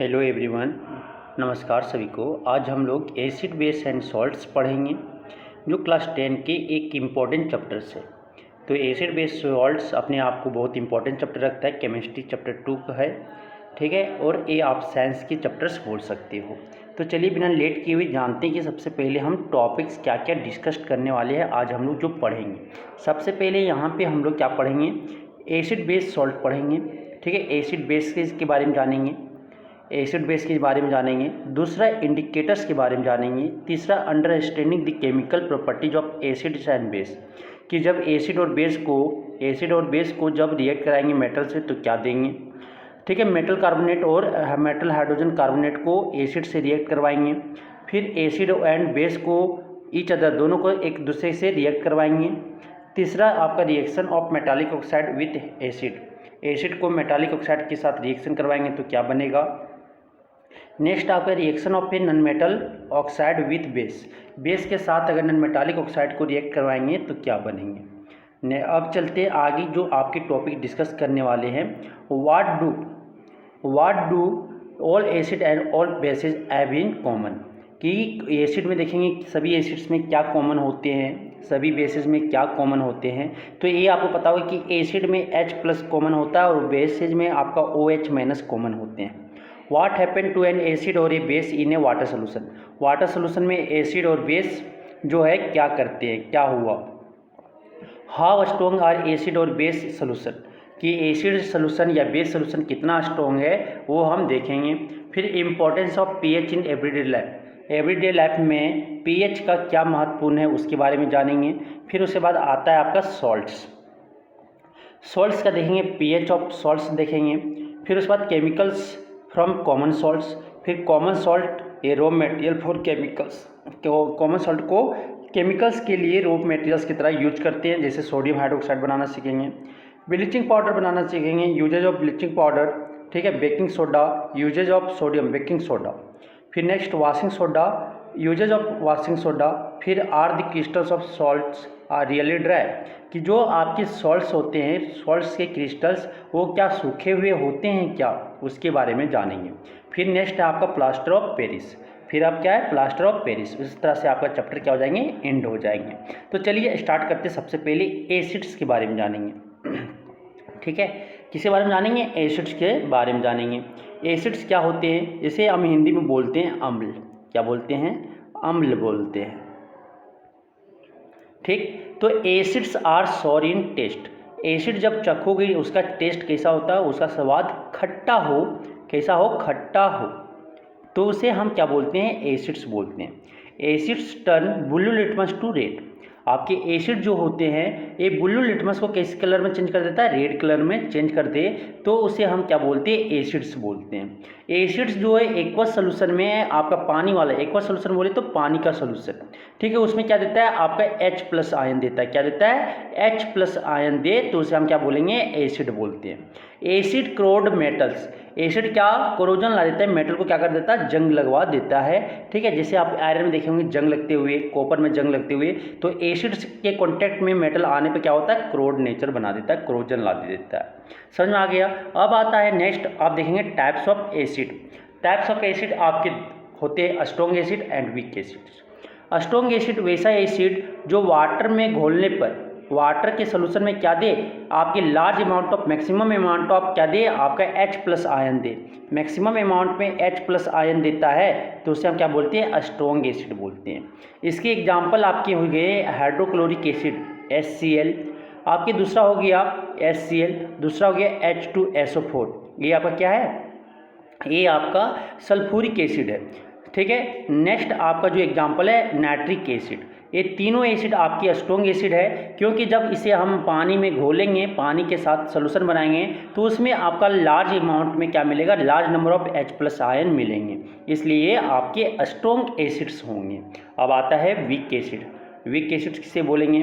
Hello everyone, नमस्कार सभी को। आज हम लोग एसिड बेस एंड सॉल्ट्स पढ़ेंगे जो क्लास 10 के एक इम्पॉर्टेंट चैप्टर से। तो एसिड बेस सॉल्ट्स अपने आप को बहुत इंपॉर्टेंट चैप्टर रखता है। केमिस्ट्री चैप्टर 2 का है, ठीक है, और ये आप साइंस के चैप्टर्स बोल सकते हो। तो चलिए बिना लेट किए हुए जानते हैं कि सबसे पहले हम टॉपिक्स क्या क्या डिस्कस करने वाले हैं आज हम लोग जो पढ़ेंगे। सबसे पहले यहाँ पे हम लोग क्या पढ़ेंगे, एसिड बेस सॉल्ट पढ़ेंगे, ठीक है। एसिड बेस के बारे में जानेंगे, एसिड बेस के बारे में जानेंगे। दूसरा इंडिकेटर्स के बारे में जानेंगे। तीसरा understanding the chemical properties of acids and base, कि जब एसिड और बेस को जब रिएक्ट कराएंगे मेटल से तो क्या देंगे, ठीक है। मेटल कार्बोनेट और मेटल हाइड्रोजन कार्बोनेट को एसिड से रिएक्ट करवाएंगे, फिर एसिड एंड बेस को ईच अदर दोनों को एक दूसरे से रिएक्ट करवाएंगे। तीसरा आपका reaction of metallic oxide with acid को मेटालिक ऑक्साइड के साथ रिएक्शन करवाएंगे तो क्या बनेगा। नेक्स्ट आपका reaction of a non metal oxide with base के साथ अगर नॉन मेटालिक ऑक्साइड को रिएक्ट करवाएंगे तो क्या बनेंगे। अब चलते आगे जो आपके टॉपिक डिस्कस करने वाले हैं। What do all acid and all basis have in common, कि एसिड में देखेंगे सभी एसिड्स में क्या कॉमन होते हैं, सभी बेसिस में क्या कॉमन होते हैं। तो ये आपको पता होगा कि एसिड में H+ कॉमन होता है और बेसिस में आपका OH- कॉमन होते हैं। What happen to an acid और a base in a water solution, water solution में एसिड और बेस जो है क्या करते हैं, क्या हुआ। हाउ स्ट्रॉन्ग आर एसिड और बेस सोल्यूशन, कि एसिड सोल्यूशन या बेस सोल्यूशन कितना स्ट्रॉन्ग है वो हम देखेंगे। फिर importance of pH in everyday life में pH का क्या महत्वपूर्ण है उसके बारे में जानेंगे। फिर उसके बाद आता है आपका सॉल्ट्स का देखेंगे, pH ऑफ सॉल्ट्स देखेंगे। फिर उसके बाद केमिकल्स फ्रॉम कॉमन सॉल्ट्स, फिर common salt A raw material for chemicals, तो कॉमन सॉल्ट को केमिकल्स के लिए रॉ मटेरियल्स की तरह यूज करते हैं, जैसे सोडियम हाइड्रोक्साइड बनाना सीखेंगे, ब्लीचिंग पाउडर बनाना सीखेंगे, यूजेज ऑफ ब्लीचिंग पाउडर, ठीक है, baking soda, uses of sodium baking soda. फिर next washing soda, uses of washing soda. फिर are the crystals of salts are really dry, कि जो आपके सॉल्ट्स होते हैं, सॉल्ट्स के क्रिस्टल्स वो क्या सूखे हुए होते हैं क्या, उसके बारे में जानेंगे। फिर नेक्स्ट है आपका प्लास्टर ऑफ पेरिस, फिर आप क्या है प्लास्टर ऑफ पेरिस। इस तरह से आपका चैप्टर क्या हो जाएंगे, एंड हो जाएंगे। तो चलिए स्टार्ट करते, सबसे पहले एसिड्स के बारे में जानेंगे, ठीक है। किसके बारे में जानेंगे, एसिड्स के बारे में जानेंगे। एसिड्स क्या होते हैं, इसे हम हिंदी में बोलते हैं अम्ल, क्या बोलते हैं, अम्ल बोलते हैं, ठीक। तो acids are sour in taste, acid जब चखोगे उसका टेस्ट कैसा होता है, उसका स्वाद खट्टा हो, कैसा हो, खट्टा हो, तो उसे हम क्या बोलते हैं, एसिड्स बोलते हैं। Acids turn blue litmus to red, आपके एसिड जो होते हैं ये ब्लू लिटमस को किस कलर में चेंज कर देता है, रेड कलर में चेंज कर दे, तो उसे हम क्या बोलते हैं, एसिड्स बोलते हैं। एसिड्स जो है एक्वस सोल्यूशन में है, आपका पानी वाला एक्वस सोल्यूशन बोले तो पानी का सोल्यूशन, ठीक है, उसमें क्या देता है आपका H+ आयन देता है, क्या देता है, H+ आयन दे, तो उसे हम क्या बोलेंगे, एसिड बोलते हैं। एसिड क्रोड मेटल्स, एसिड क्या कोरोजन ला देता है, मेटल को क्या कर देता है, जंग लगवा देता है, ठीक है। जैसे आप आयरन में देखे होंगे जंग लगते हुए, कॉपर में जंग लगते हुए, तो एसिड्स के कांटेक्ट में मेटल आने पे क्या होता है, क्रोड नेचर बना देता है, कोरोजन ला देता है। समझ में आ गया। अब आता है नेक्स्ट, आप देखेंगे types of acid. Types of acid आपके होते हैं strong acid and weak acid. Strong acid वैसा एसिड जो वाटर में घोलने पर, वाटर के सोल्यूशन में क्या दे, आपके large amount of, maximum amount of क्या दे, आपका H+ आयन दे, मैक्सिमम अमाउंट में H+ आयन देता है, तो उसे हम क्या बोलते हैं, स्ट्रॉन्ग एसिड बोलते हैं। इसके एग्जांपल आपके हो गए हाइड्रोक्लोरिक एसिड HCl, आपके दूसरा हो गया HCl, दूसरा हो गया H2SO4, ये आपका क्या है, ये आपका सल्फ्यूरिक एसिड है, ठीक है। नेक्स्ट आपका जो एग्जांपल है नाइट्रिक एसिड। ये तीनों एसिड आपकी स्ट्रॉन्ग एसिड है, क्योंकि जब इसे हम पानी में घोलेंगे, पानी के साथ सोल्यूशन बनाएंगे, तो उसमें आपका लार्ज अमाउंट में क्या मिलेगा, large number of H+ ion मिलेंगे, इसलिए आपके स्ट्रॉन्ग एसिड्स होंगे। अब आता है वीक एसिड। वीक एसिड्स किसे बोलेंगे,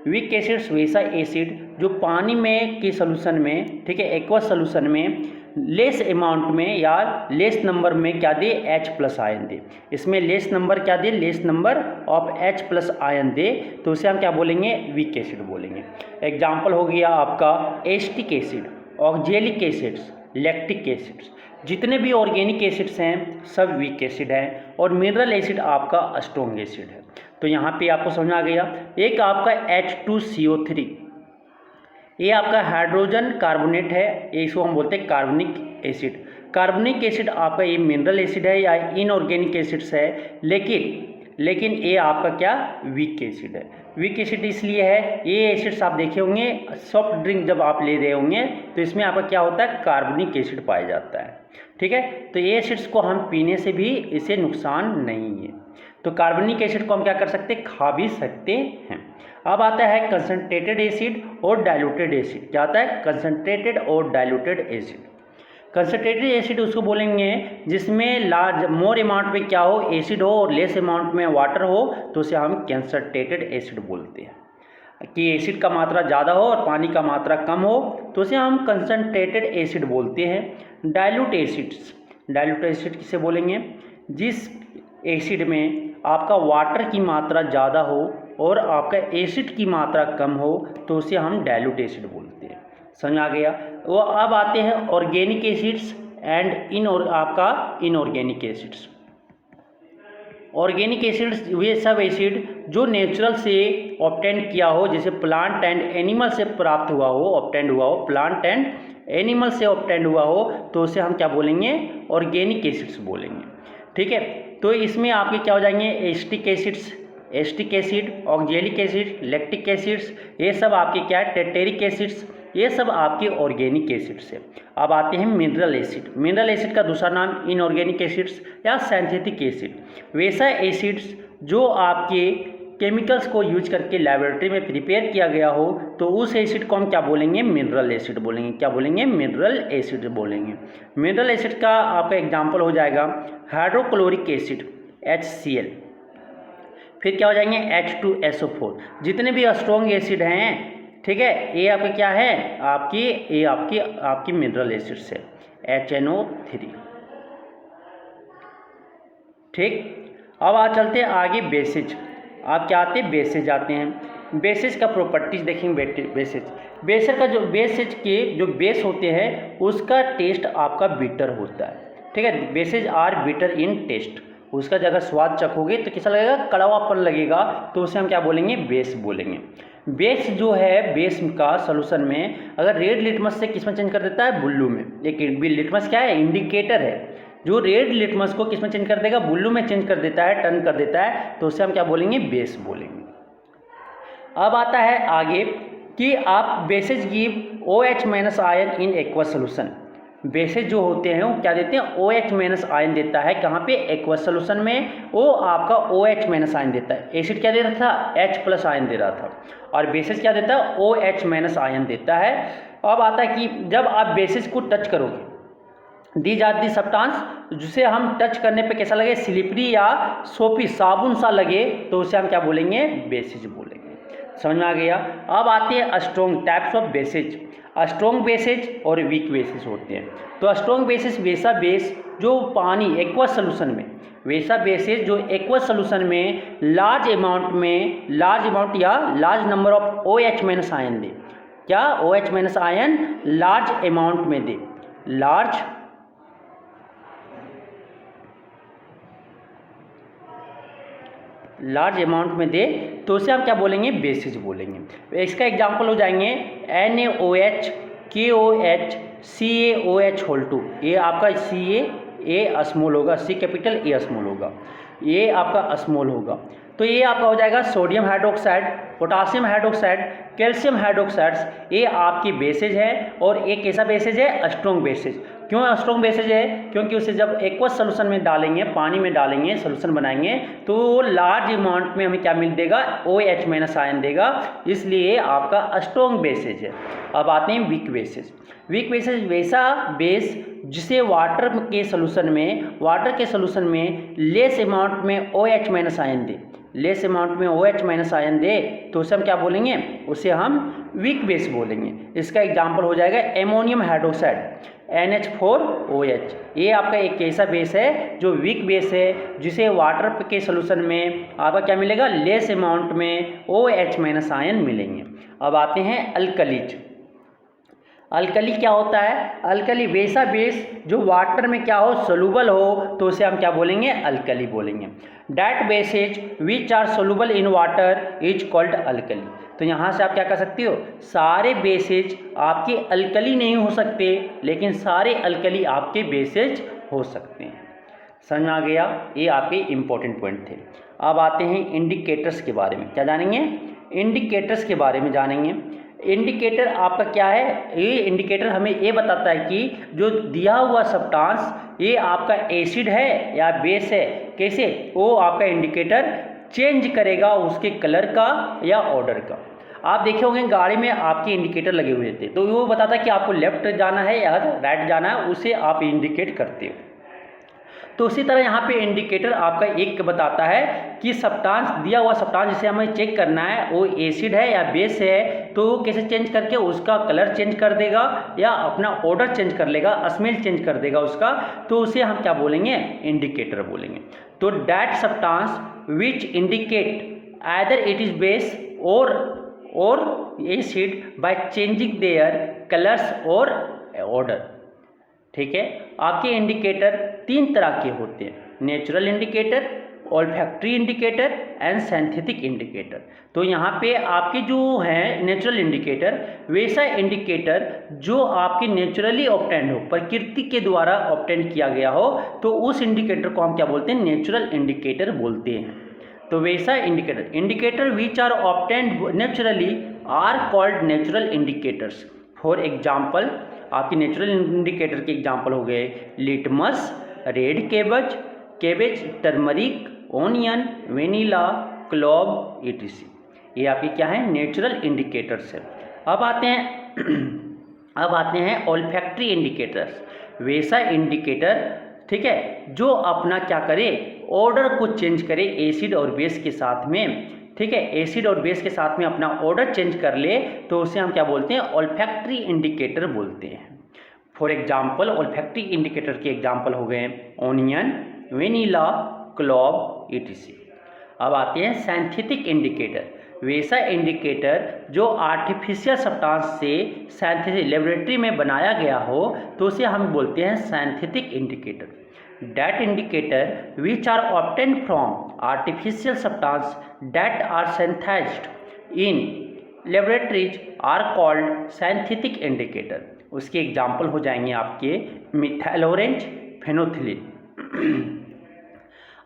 वीक एसिड्स वैसा एसिड जो पानी में के सोल्यूशन में, ठीक है, एक्वस सोल्यूशन में लेस अमाउंट में या लेस नंबर में क्या दे, H+ आयन दे। इसमें लेस नंबर क्या दे, less number of H+ ion दे, तो उसे हम क्या बोलेंगे, वीक एसिड बोलेंगे। एग्जाम्पल हो गया आपका acetic acid, oxalic acids, lactic acids. जितने भी ऑर्गेनिक एसिड्स हैं सब वीक एसिड हैं और मिनरल एसिड आपका स्ट्रॉन्ग एसिड है। तो यहाँ पे आपको समझ आ गया। एक आपका H2CO3, ये आपका हाइड्रोजन कार्बोनेट है, इसको हम बोलते हैं कार्बनिक एसिड। कार्बनिक एसिड आपका ये मिनरल एसिड है या इनऑर्गेनिक एसिड्स है, लेकिन ये आपका क्या वीक एसिड है। वीक एसिड इसलिए है, ये एसिड्स आप देखे होंगे सॉफ्ट ड्रिंक जब आप ले रहे होंगे तो इसमें आपका क्या होता है, कार्बनिक एसिड पाया जाता है। ठीक है, तो ये एसिड्स को हम पीने से भी इसे नुकसान नहीं है। तो कार्बनिक एसिड को हम क्या कर सकते हैं, खा भी सकते हैं। अब आता है कंसनट्रेटेड एसिड और डाइल्यूटेड एसिड। क्या आता है, कंसनट्रेटेड और डाइल्यूटेड एसिड। कंसनट्रेटेड एसिड उसको बोलेंगे जिसमें लार्ज मोर अमाउंट में क्या हो, एसिड हो, और लेस अमाउंट में वाटर हो, तो उसे हम कंसनट्रेटेड एसिड बोलते हैं। कि एसिड का मात्रा ज़्यादा हो और पानी का मात्रा कम हो तो उसे हम कंसनट्रेटेड एसिड बोलते हैं। डाइल्यूट एसिड किसे बोलेंगे, जिस एसिड में आपका वाटर की मात्रा ज़्यादा हो और आपका एसिड की मात्रा कम हो तो उसे हम डाइल्यूट एसिड बोलते हैं। समझ आ गया। वो अब आते हैं ऑर्गेनिक एसिड्स एंड आपका इनऑर्गेनिक एसिड्स। ऑर्गेनिक एसिड्स वे सब एसिड जो नेचुरल से ऑब्टेन किया हो, जैसे प्लांट एंड एनिमल से प्राप्त हुआ हो, ऑब्टेंड हुआ हो, प्लांट एंड एनिमल से ऑब्टेंड हुआ हो, तो उसे हम क्या बोलेंगे, ऑर्गेनिक एसिड्स बोलेंगे। ठीक है, तो इसमें आपके क्या हो जाएंगे, acetic acid, oxalic acid, lactic acids, ये सब आपके क्या है, टेटेरिक एसिड्स, ये सब आपके ऑर्गेनिक एसिड्स है। अब आते हैं मिनरल एसिड। मिनरल एसिड का दूसरा नाम इनऑर्गेनिक एसिड्स या सिंथेटिक एसिड। वैसा एसिड्स जो आपके केमिकल्स को यूज करके लेबोरेटरी में प्रिपेयर किया गया हो तो उस एसिड को हम क्या बोलेंगे, मिनरल एसिड बोलेंगे। क्या बोलेंगे, मिनरल एसिड बोलेंगे। मिनरल एसिड का आपका एग्जांपल हो जाएगा हाइड्रोक्लोरिक एसिड HCl, फिर क्या हो जाएंगे H2SO4। जितने भी स्ट्रॉन्ग एसिड हैं, ठीक है, ये आपके क्या है, आपकी मिनरल एसिड्स है HNO3। ठीक, अब आ चलते हैं आगे बेसिज। आप क्या आते हैं, बेसिज आते हैं। बेसिज का प्रॉपर्टीज देखेंगे। बेसिज का जो बेसिज के जो बेस होते हैं उसका टेस्ट आपका बिटर होता है। ठीक है, bases are bitter in taste. उसका अगर स्वाद चखोगे तो कैसा लगेगा, कड़वापन लगेगा, तो उसे हम क्या बोलेंगे, बेस बोलेंगे। बेस जो है, बेस का सोल्यूशन में अगर रेड लिटमस से किस में चेंज कर देता है, ब्लू में। एक लिटमस क्या है, इंडिकेटर है जो रेड लिटमस को किस में चेंज कर देगा, ब्लू में चेंज कर देता है, टर्न कर देता है, तो उसे हम क्या बोलेंगे, बेस बोलेंगे। अब आता है आगे कि आप bases give OH- ion in aqueous solution. Bases जो होते हैं वो क्या देते हैं, OH- आयन देता है। कहाँ पे, एक्वस सोल्यूशन में वो आपका OH- आयन देता है। एसिड क्या दे रहा था, H+ आयन दे रहा था, और बेसेज क्या देता है, OH- आयन देता है। अब आता है कि जब आप बेसेज को टच करोगे, दीज आर दी सब्सटेंस, जिसे हम टच करने पे कैसा लगे, स्लिपरी या सोपी साबुन सा लगे, तो उसे हम क्या बोलेंगे, बेसिज बोलेंगे। समझ में आ गया। अब आते हैं strong types of bases. Strong bases और वीक बेसिज होते हैं। तो स्ट्रॉन्ग बेसिज वैसा बेस जो पानी एक्वस सोल्यूशन में, वैसा बेसिज जो एक्वस सोल्यूशन में लार्ज अमाउंट या large number of OH- ion दे। क्या, OH- आयन लार्ज अमाउंट में दे, लार्ज अमाउंट में दे, तो उसे हम क्या बोलेंगे, बेसिज बोलेंगे। इसका एग्जांपल हो जाएंगे NaOH, KOH, CaOH2। ये आपका A स्मॉल होगा, C कैपिटल A स्मॉल होगा, ये आपका स्मॉल होगा। तो ये आपका हो जाएगा sodium hydroxide, potassium hydroxide, calcium hydroxides. ये आपकी बेसिज है और एक कैसा बेसिज है, स्ट्रॉन्ग बेसिज। क्यों स्ट्रॉन्ग बेसिज है, क्योंकि उसे जब एक्वस सोल्यूशन में डालेंगे, पानी में डालेंगे, सोल्यूशन बनाएंगे, तो लार्ज अमाउंट में हमें क्या मिल देगा, OH- आयन देगा, इसलिए आपका स्ट्रॉन्ग बेसिज है। अब आते हैं वीक बेसिज। वीक बेसिज वैसा बेस जिसे वाटर के सोल्यूशन में लेस अमाउंट में OH- आयन दे, लेस अमाउंट में OH- आयन दे, तो उसे हम क्या बोलेंगे, उसे हम वीक बेस बोलेंगे। इसका एग्जांपल हो जाएगा एमोनियम हाइड्रोक्साइड NH4OH। ये आपका एक ऐसा बेस है जो वीक बेस है, जिसे वाटर के सोल्यूशन में आपका क्या मिलेगा, लेस अमाउंट में OH- आयन मिलेंगे। अब आते हैं अल्कलीज। अल्कली क्या होता है? अल्कली वैसा बेस जो वाटर में क्या हो, सोलूबल हो, तो उसे हम क्या बोलेंगे? अल्कली बोलेंगे। That bases which are soluble in water is called alkali. तो यहाँ से आप क्या कर सकते हो, सारे बेसेज आपके अल्कली नहीं हो सकते, लेकिन सारे अल्कली आपके बेसेज हो सकते हैं। समझ में आ गया? ये आपके इम्पोर्टेंट पॉइंट थे। अब आते हैं इंडिकेटर्स के बारे में। क्या जानेंगे? इंडिकेटर्स के बारे में जानेंगे। इंडिकेटर आपका क्या है? ये इंडिकेटर हमें ये बताता है कि जो दिया हुआ सब्सटेंस ये आपका एसिड है या बेस है, कैसे वो आपका इंडिकेटर चेंज करेगा उसके कलर का या ऑर्डर का। आप देखे होंगे गाड़ी में आपके इंडिकेटर लगे हुए थे, तो वो बताता है कि आपको लेफ्ट जाना है या राइट जाना है, उसे आप इंडिकेट करते हो। तो उसी तरह यहाँ पे इंडिकेटर आपका एक बताता है कि सब्सटेंस दिया हुआ सब्सटेंस जिसे हमें चेक करना है वो एसिड है या बेस है, तो वो कैसे चेंज करके उसका कलर चेंज कर देगा या अपना ऑर्डर चेंज कर लेगा, स्मेल चेंज कर देगा उसका, तो उसे हम क्या बोलेंगे? इंडिकेटर बोलेंगे। तो that substance which indicate either it is base और acid by changing their colours और ऑर्डर। ठीक है, आपके इंडिकेटर 3 तरह के होते हैं, natural indicator, olfactory indicator and synthetic indicator. तो यहाँ पे आपके जो है नेचुरल इंडिकेटर, वैसा इंडिकेटर जो आपके नेचुरली ऑब्टेंड हो, प्रकृति के द्वारा ऑब्टेंड किया गया हो, तो उस इंडिकेटर को हम क्या बोलते हैं? नेचुरल इंडिकेटर बोलते हैं। तो वैसा indicator which are obtained naturally are called natural indicators. For example, आपके नेचुरल इंडिकेटर के एग्जाम्पल हो गए litmus, red cabbage, turmeric, onion, vanilla, clove, etc। ये आपके क्या है? नेचुरल इंडिकेटर्स है। अब आते हैं ओल्फैक्टरी इंडिकेटर्स। वैसा इंडिकेटर, ठीक है, जो अपना क्या करे? ऑर्डर को चेंज करे एसिड और बेस के साथ में। ठीक है, एसिड और बेस के साथ में अपना ऑर्डर चेंज कर ले, तो उसे हम क्या बोलते हैं? ओल्फैक्टरी इंडिकेटर बोलते हैं। फॉर एग्जाम्पल, ओल्फैक्टरी इंडिकेटर के एग्जाम्पल हो गए ओनियन, वेनिला, क्लोव, etc। अब आते हैं सिंथेटिक इंडिकेटर। वैसा इंडिकेटर जो आर्टिफिशियल सब्सटेंस से सिंथेटिक लेबोरेटरी में बनाया गया हो, तो उसे हम बोलते हैं synthetic indicator. That indicator which are obtained from artificial substance that are synthesized in laboratories are called synthetic indicator। उसके एग्जाम्पल हो जाएंगे आपके मिथाइल ऑरेंज, फेनोथिलीन।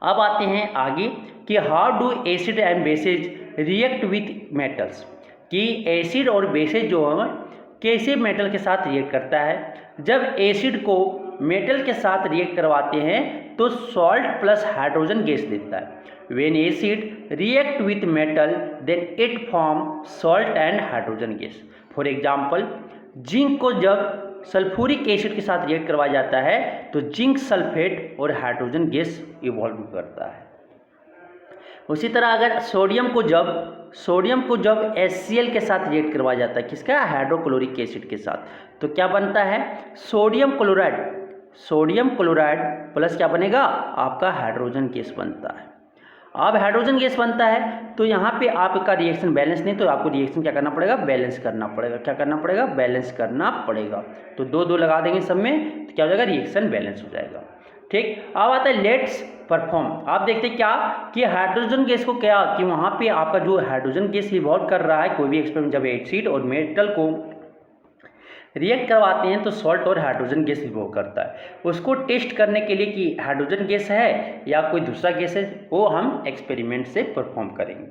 अब आते हैं आगे कि how do acid and bases react with metals, कि एसिड और बेसेज जो है कैसे मेटल के साथ रिएक्ट करता है। जब एसिड को मेटल के साथ रिएक्ट करवाते हैं तो सॉल्ट प्लस हाइड्रोजन गैस देता है। When acid react with metal then it form salt and hydrogen gas. For example, zinc को जब सल्फ्यूरिक एसिड के साथ रिएक्ट करवाया जाता है तो जिंक सल्फेट और हाइड्रोजन गैस इवॉल्व करता है। उसी तरह अगर सोडियम को जब HCl के साथ रिएक्ट करवाया जाता है, किसका? हाइड्रोक्लोरिक एसिड के साथ, तो क्या बनता है? सोडियम क्लोराइड प्लस क्या बनेगा? आपका हाइड्रोजन गैस बनता है। अब हाइड्रोजन गैस बनता है तो यहाँ पे आपका रिएक्शन बैलेंस नहीं, तो आपको रिएक्शन क्या करना पड़ेगा? बैलेंस करना पड़ेगा। क्या करना पड़ेगा? बैलेंस करना पड़ेगा। तो 2 लगा देंगे सब में, तो क्या हो जाएगा? रिएक्शन बैलेंस हो जाएगा। ठीक, अब आता है लेट्स परफॉर्म। आप देखते हैं क्या कि हाइड्रोजन गैस को क्या कि वहाँ पे आपका जो हाइड्रोजन गैस इवॉल्व कर रहा है, कोई भी एक्सपेरिमेंट जब एसिड और मेटल को रिएक्ट करवाते हैं तो सॉल्ट और हाइड्रोजन गैस इवॉल्व करता है। उसको टेस्ट करने के लिए कि हाइड्रोजन गैस है या कोई दूसरा गैस है, वो हम एक्सपेरिमेंट से परफॉर्म करेंगे।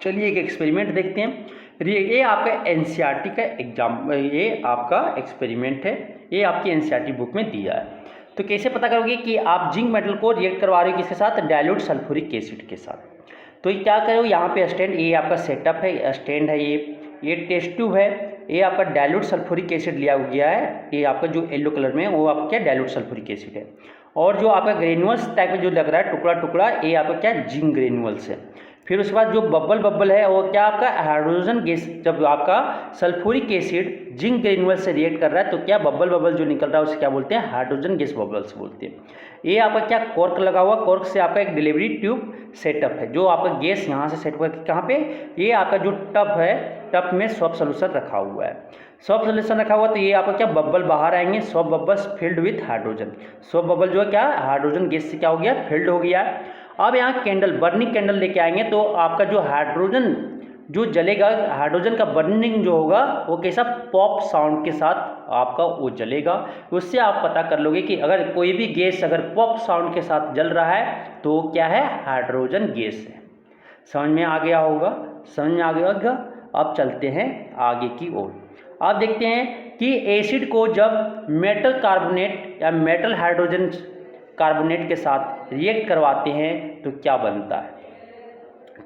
चलिए एक एक्सपेरिमेंट देखते हैं। ये आपका NCERT का एग्जाम, ये आपका एक्सपेरिमेंट है, ये आपकी NCERT बुक में दिया है। तो कैसे पता करोगे कि आप जिंक मेटल को रिएक्ट करवा रहे हो किसके साथ? डाइल्यूट सल्फ्यूरिक एसिड के साथ। तो ये क्या करो, यहाँ पे स्टैंड, ये आपका सेटअप है, स्टैंड है, ये टेस्ट ट्यूब है, ये आपका डाइल्यूट सल्फ्यूरिक एसिड लिया गया है, ये आपका जो येलो कलर में है वो आपका क्या? डाइल्यूट सल्फ्यूरिक एसिड है। और जो आपका ग्रेन्यूल्स टाइप में जो लग रहा है टुकड़ा टुकड़ा, ये आपका क्या? जिंक ग्रेन्यूल्स है। फिर उसके बाद जो बब्बल है वो क्या? आपका हाइड्रोजन गैस। जब आपका सल्फ्यूरिक एसिड जिंक ग्रेन्यूल से रिएक्ट कर रहा है तो क्या? बब्बल जो निकल रहा है उसे क्या बोलते हैं? हाइड्रोजन गैस बबल्स बोलते हैं। ये आपका क्या? कॉर्क लगा हुआ, कॉर्क से आपका एक डिलीवरी ट्यूब सेटअप है, जो आपका गैस यहाँ से सेट हुआ है कहाँ पे? ये आपका जो टब है, टब में सब सोल्यूशन रखा हुआ है। सॉफ्ट सोल्यूशन रखा हुआ तो ये आपका क्या बबल बाहर आएंगे, soft bubbles filled with hydrogen. Soft bubble जो है क्या हाइड्रोजन गैस से क्या हो गया फिल्ड हो गया। अब यहाँ कैंडल बर्निंग कैंडल लेके आएंगे तो आपका जो हाइड्रोजन जो जलेगा, हाइड्रोजन का बर्निंग जो होगा वो कैसा पॉप साउंड के साथ आपका वो जलेगा। उससे आप पता कर लोगे कि अगर कोई भी गैस अगर पॉप साउंड के साथ जल रहा है तो क्या है हाइड्रोजन गैस है। समझ में आ गया होगा, समझ में आ गया होगा। अब चलते हैं आगे की ओर। आप देखते हैं कि एसिड को जब मेटल कार्बोनेट या मेटल हाइड्रोजन कार्बोनेट के साथ रिएक्ट करवाते हैं तो क्या बनता है।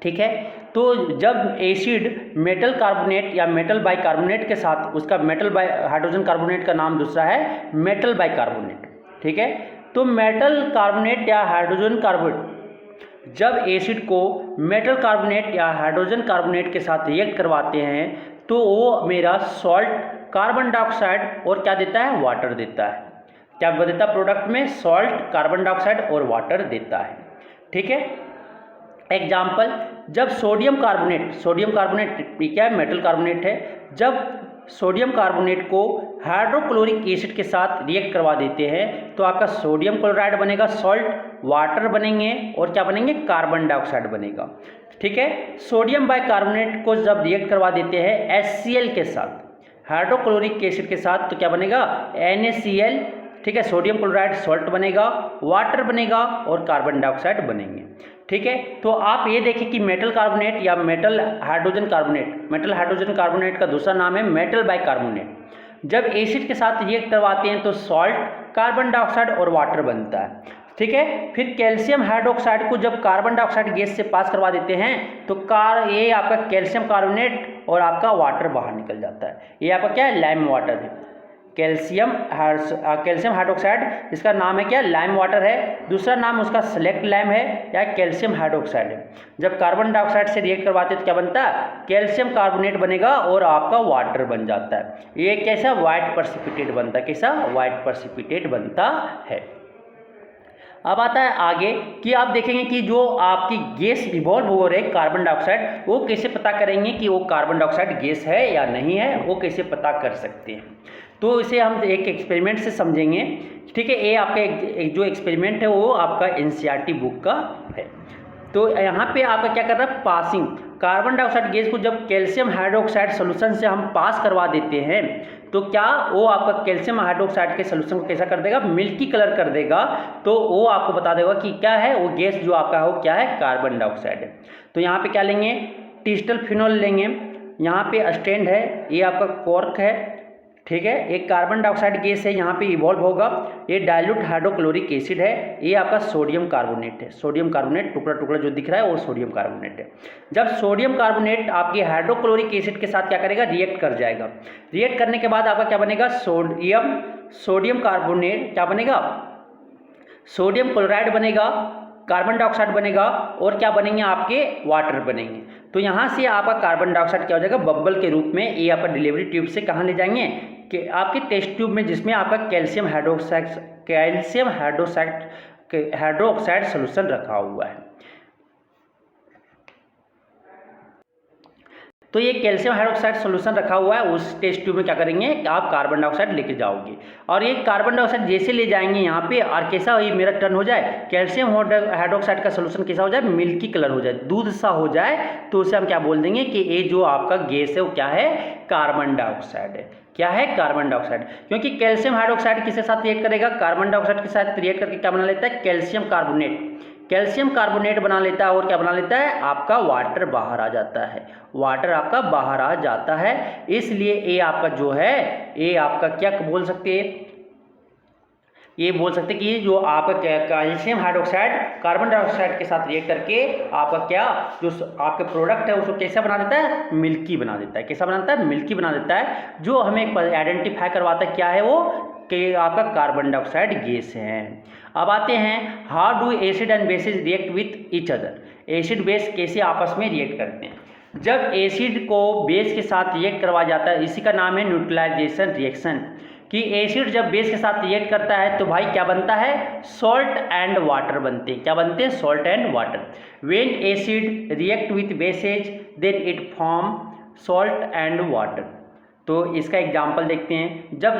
ठीक है, तो जब एसिड मेटल कार्बोनेट या मेटल बाइकार्बोनेट के साथ, उसका मेटल बाई हाइड्रोजन कार्बोनेट का नाम दूसरा है मेटल बाइकार्बोनेट। ठीक है, तो मेटल कार्बोनेट या हाइड्रोजन कार्बोनेट जब एसिड को मेटल कार्बोनेट या हाइड्रोजन कार्बोनेट के साथ रिएक्ट करवाते हैं तो वो मेरा सॉल्ट कार्बन डाइऑक्साइड और क्या देता है वाटर देता है। क्या देता है प्रोडक्ट में सॉल्ट कार्बन डाइऑक्साइड और वाटर देता है। ठीक है, एग्जाम्पल जब सोडियम कार्बोनेट क्या है मेटल कार्बोनेट है, जब सोडियम कार्बोनेट को हाइड्रोक्लोरिक एसिड के साथ रिएक्ट करवा देते हैं तो आपका सोडियम क्लोराइड बनेगा सॉल्ट, वाटर बनेंगे और क्या बनेंगे कार्बन डाइऑक्साइड बनेगा। ठीक है, सोडियम बाइकार्बोनेट को जब रिएक्ट करवा देते हैं HCl के साथ हाइड्रोक्लोरिक एसिड के साथ तो क्या बनेगा NaCl। ठीक है, सोडियम क्लोराइड सॉल्ट बनेगा, वाटर बनेगा और कार्बन डाइऑक्साइड बनेंगे। ठीक है, तो आप ये देखिए कि मेटल कार्बोनेट या मेटल हाइड्रोजन कार्बोनेट का दूसरा नाम है मेटल बाइकार्बोनेट। जब एसिड के साथ रिएक्ट करवाते हैं तो सॉल्ट, कार्बन डाइऑक्साइड और वाटर बनता है। ठीक है, फिर कैल्शियम हाइड्रोक्साइड को जब कार्बन डाइऑक्साइड गैस से पास करवा देते हैं तो ये आपका कैल्शियम कार्बोनेट और आपका वाटर बाहर निकल जाता है। ये आपका क्या है लाइम वाटर है। कैल्शियम हाइड्रोक्साइड इसका नाम है क्या लाइम वाटर है, दूसरा नाम उसका सेलेक्ट लाइम है या कैल्शियम हाइड्रोक्साइड है। जब कार्बन डाइऑक्साइड से रिएक्ट करवाते हैं तो क्या बनता है कैल्शियम कार्बोनेट बनेगा और आपका वाटर बन जाता है। ये कैसा वाइट प्रेसिपिटेट बनता है, कैसा वाइट प्रेसिपिटेट बनता है। अब आता है आगे कि आप देखेंगे कि जो आपकी गैस रिवॉल्व हो रही है कार्बन डाइऑक्साइड, वो कैसे पता करेंगे कि वो कार्बन डाइऑक्साइड गैस है या नहीं है, वो कैसे पता कर सकते हैं। तो इसे हम एक एक्सपेरिमेंट से समझेंगे। ठीक है, ये आपका एक जो एक्सपेरिमेंट है वो आपका NCERT बुक का है। तो यहाँ पे आपका क्या कर रहा है पासिंग कार्बन डाइऑक्साइड गैस को जब कैल्शियम हाइड्रोक्साइड सोल्यूशन से हम पास करवा देते हैं तो क्या वो आपका कैल्शियम हाइड्रोक्साइड के सोल्यूशन को कैसा कर देगा मिल्की कलर कर देगा। तो वो आपको बता देगा कि क्या है वो गैस जो आपका हो क्या है कार्बन डाइऑक्साइड है। तो यहाँ पे क्या लेंगे टिस्टल फिनॉल लेंगे, यहाँ पे स्टैंड है, ये आपका कॉर्क है। ठीक है, एक कार्बन डाइऑक्साइड गैस है यहाँ पे इवॉल्व होगा, ये डाइल्यूट हाइड्रोक्लोरिक एसिड है, ये आपका सोडियम कार्बोनेट है। सोडियम कार्बोनेट टुकड़ा टुकड़ा जो दिख रहा है वो सोडियम कार्बोनेट है। जब सोडियम कार्बोनेट आपके हाइड्रोक्लोरिक एसिड के साथ क्या करेगा रिएक्ट कर जाएगा। रिएक्ट करने के बाद आपका क्या बनेगा सोडियम कार्बोनेट क्या बनेगा सोडियम क्लोराइड बनेगा, कार्बन डाइऑक्साइड बनेगा और क्या बनेंगे आपके वाटर बनेंगे। तो यहाँ से आपका कार्बन डाइऑक्साइड क्या हो जाएगा बबल के रूप में, ये आपका डिलीवरी ट्यूब से कहाँ ले जाएंगे कि आपके टेस्ट ट्यूब में जिसमें आपका कैल्शियम हाइड्रोक्साइड सोल्यूशन रखा हुआ है। तो ये कैल्शियम हाइड्रोक्साइड सोल्यूशन रखा हुआ है, उस टेस्ट ट्यूब में क्या करेंगे आप कार्बन डाइऑक्साइड लेके जाओगे और ये कार्बन डाइऑक्साइड जैसे ले जाएंगे यहाँ पे और कैसा ये मेरा टर्न हो जाए कैल्शियम हाइड्रोक्साइड का सोल्यूशन कैसा हो जाए मिल्की कलर हो जाए, दूध सा हो जाए, तो उसे हम क्या बोल देंगे कि ये जो आपका गैस है वो क्या है कार्बन डाइऑक्साइड है। क्या है कार्बन डाइऑक्साइड, क्योंकि कैल्शियम हाइड्रोक्साइड किसके साथ रिएक्ट करेगा कार्बन डाइऑक्साइड के साथ रिएक्ट करके क्या बना लेता है कैल्शियम कार्बोनेट बना लेता है और क्या बना लेता है आपका वाटर बाहर आ जाता है, वाटर आपका बाहर आ जाता है। इसलिए ये आपका जो है ये आपका क्या बोल सकते हैं, ये बोल सकते हैं कि जो आपका कैल्शियम हाइड्रोक्साइड कार्बन डाइऑक्साइड के साथ रिएक्ट करके आपका क्या जो आपके प्रोडक्ट है उसको कैसा बना देता है मिल्की बना देता है। कैसा बना देता है मिल्की बना देता है, जो हमें आइडेंटिफाई करवाता है क्या है वो कि आपका कार्बन डाइऑक्साइड गैस है। अब आते हैं how do acid and basis react with each other, acid base कैसे आपस में रिएक्ट करते हैं। जब एसिड को बेस के साथ रिएक्ट करवाया जाता है इसी का नाम है न्यूट्रलाइजेशन रिएक्शन, कि एसिड जब बेस के साथ रिएक्ट करता है तो भाई क्या बनता है सॉल्ट एंड वाटर बनते हैं। क्या बनते हैं salt and water. When acid react with bases then it form salt and water. तो इसका एग्जाम्पल देखते हैं। जब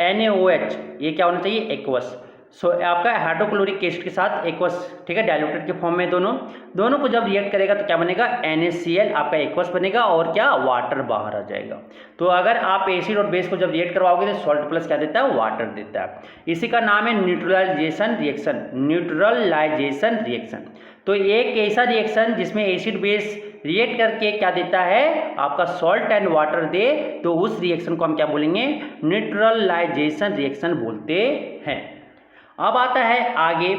NaOH ये क्या होना चाहिए, एक्वस। सो आपका हाइड्रोक्लोरिक एसिड के साथ एक्वस, ठीक है, डाइल्यूटेड के फॉर्म में दोनों को जब रिएक्ट करेगा तो क्या बनेगा, NaCl आपका एक्वस बनेगा और क्या, वाटर बाहर आ जाएगा। तो अगर आप एसिड और बेस को जब रिएक्ट करवाओगे तो सॉल्ट प्लस क्या देता है, वाटर देता है। इसी का नाम है न्यूट्रलाइजेशन रिएक्शन, न्यूट्रलाइजेशन रिएक्शन। तो एक ऐसा रिएक्शन जिसमें एसिड बेस रिएक्ट करके क्या देता है, आपका सॉल्ट एंड वाटर दे, तो उस रिएक्शन को हम क्या बोलेंगे, न्यूट्रलाइजेशन रिएक्शन बोलते हैं। अब आता है आगे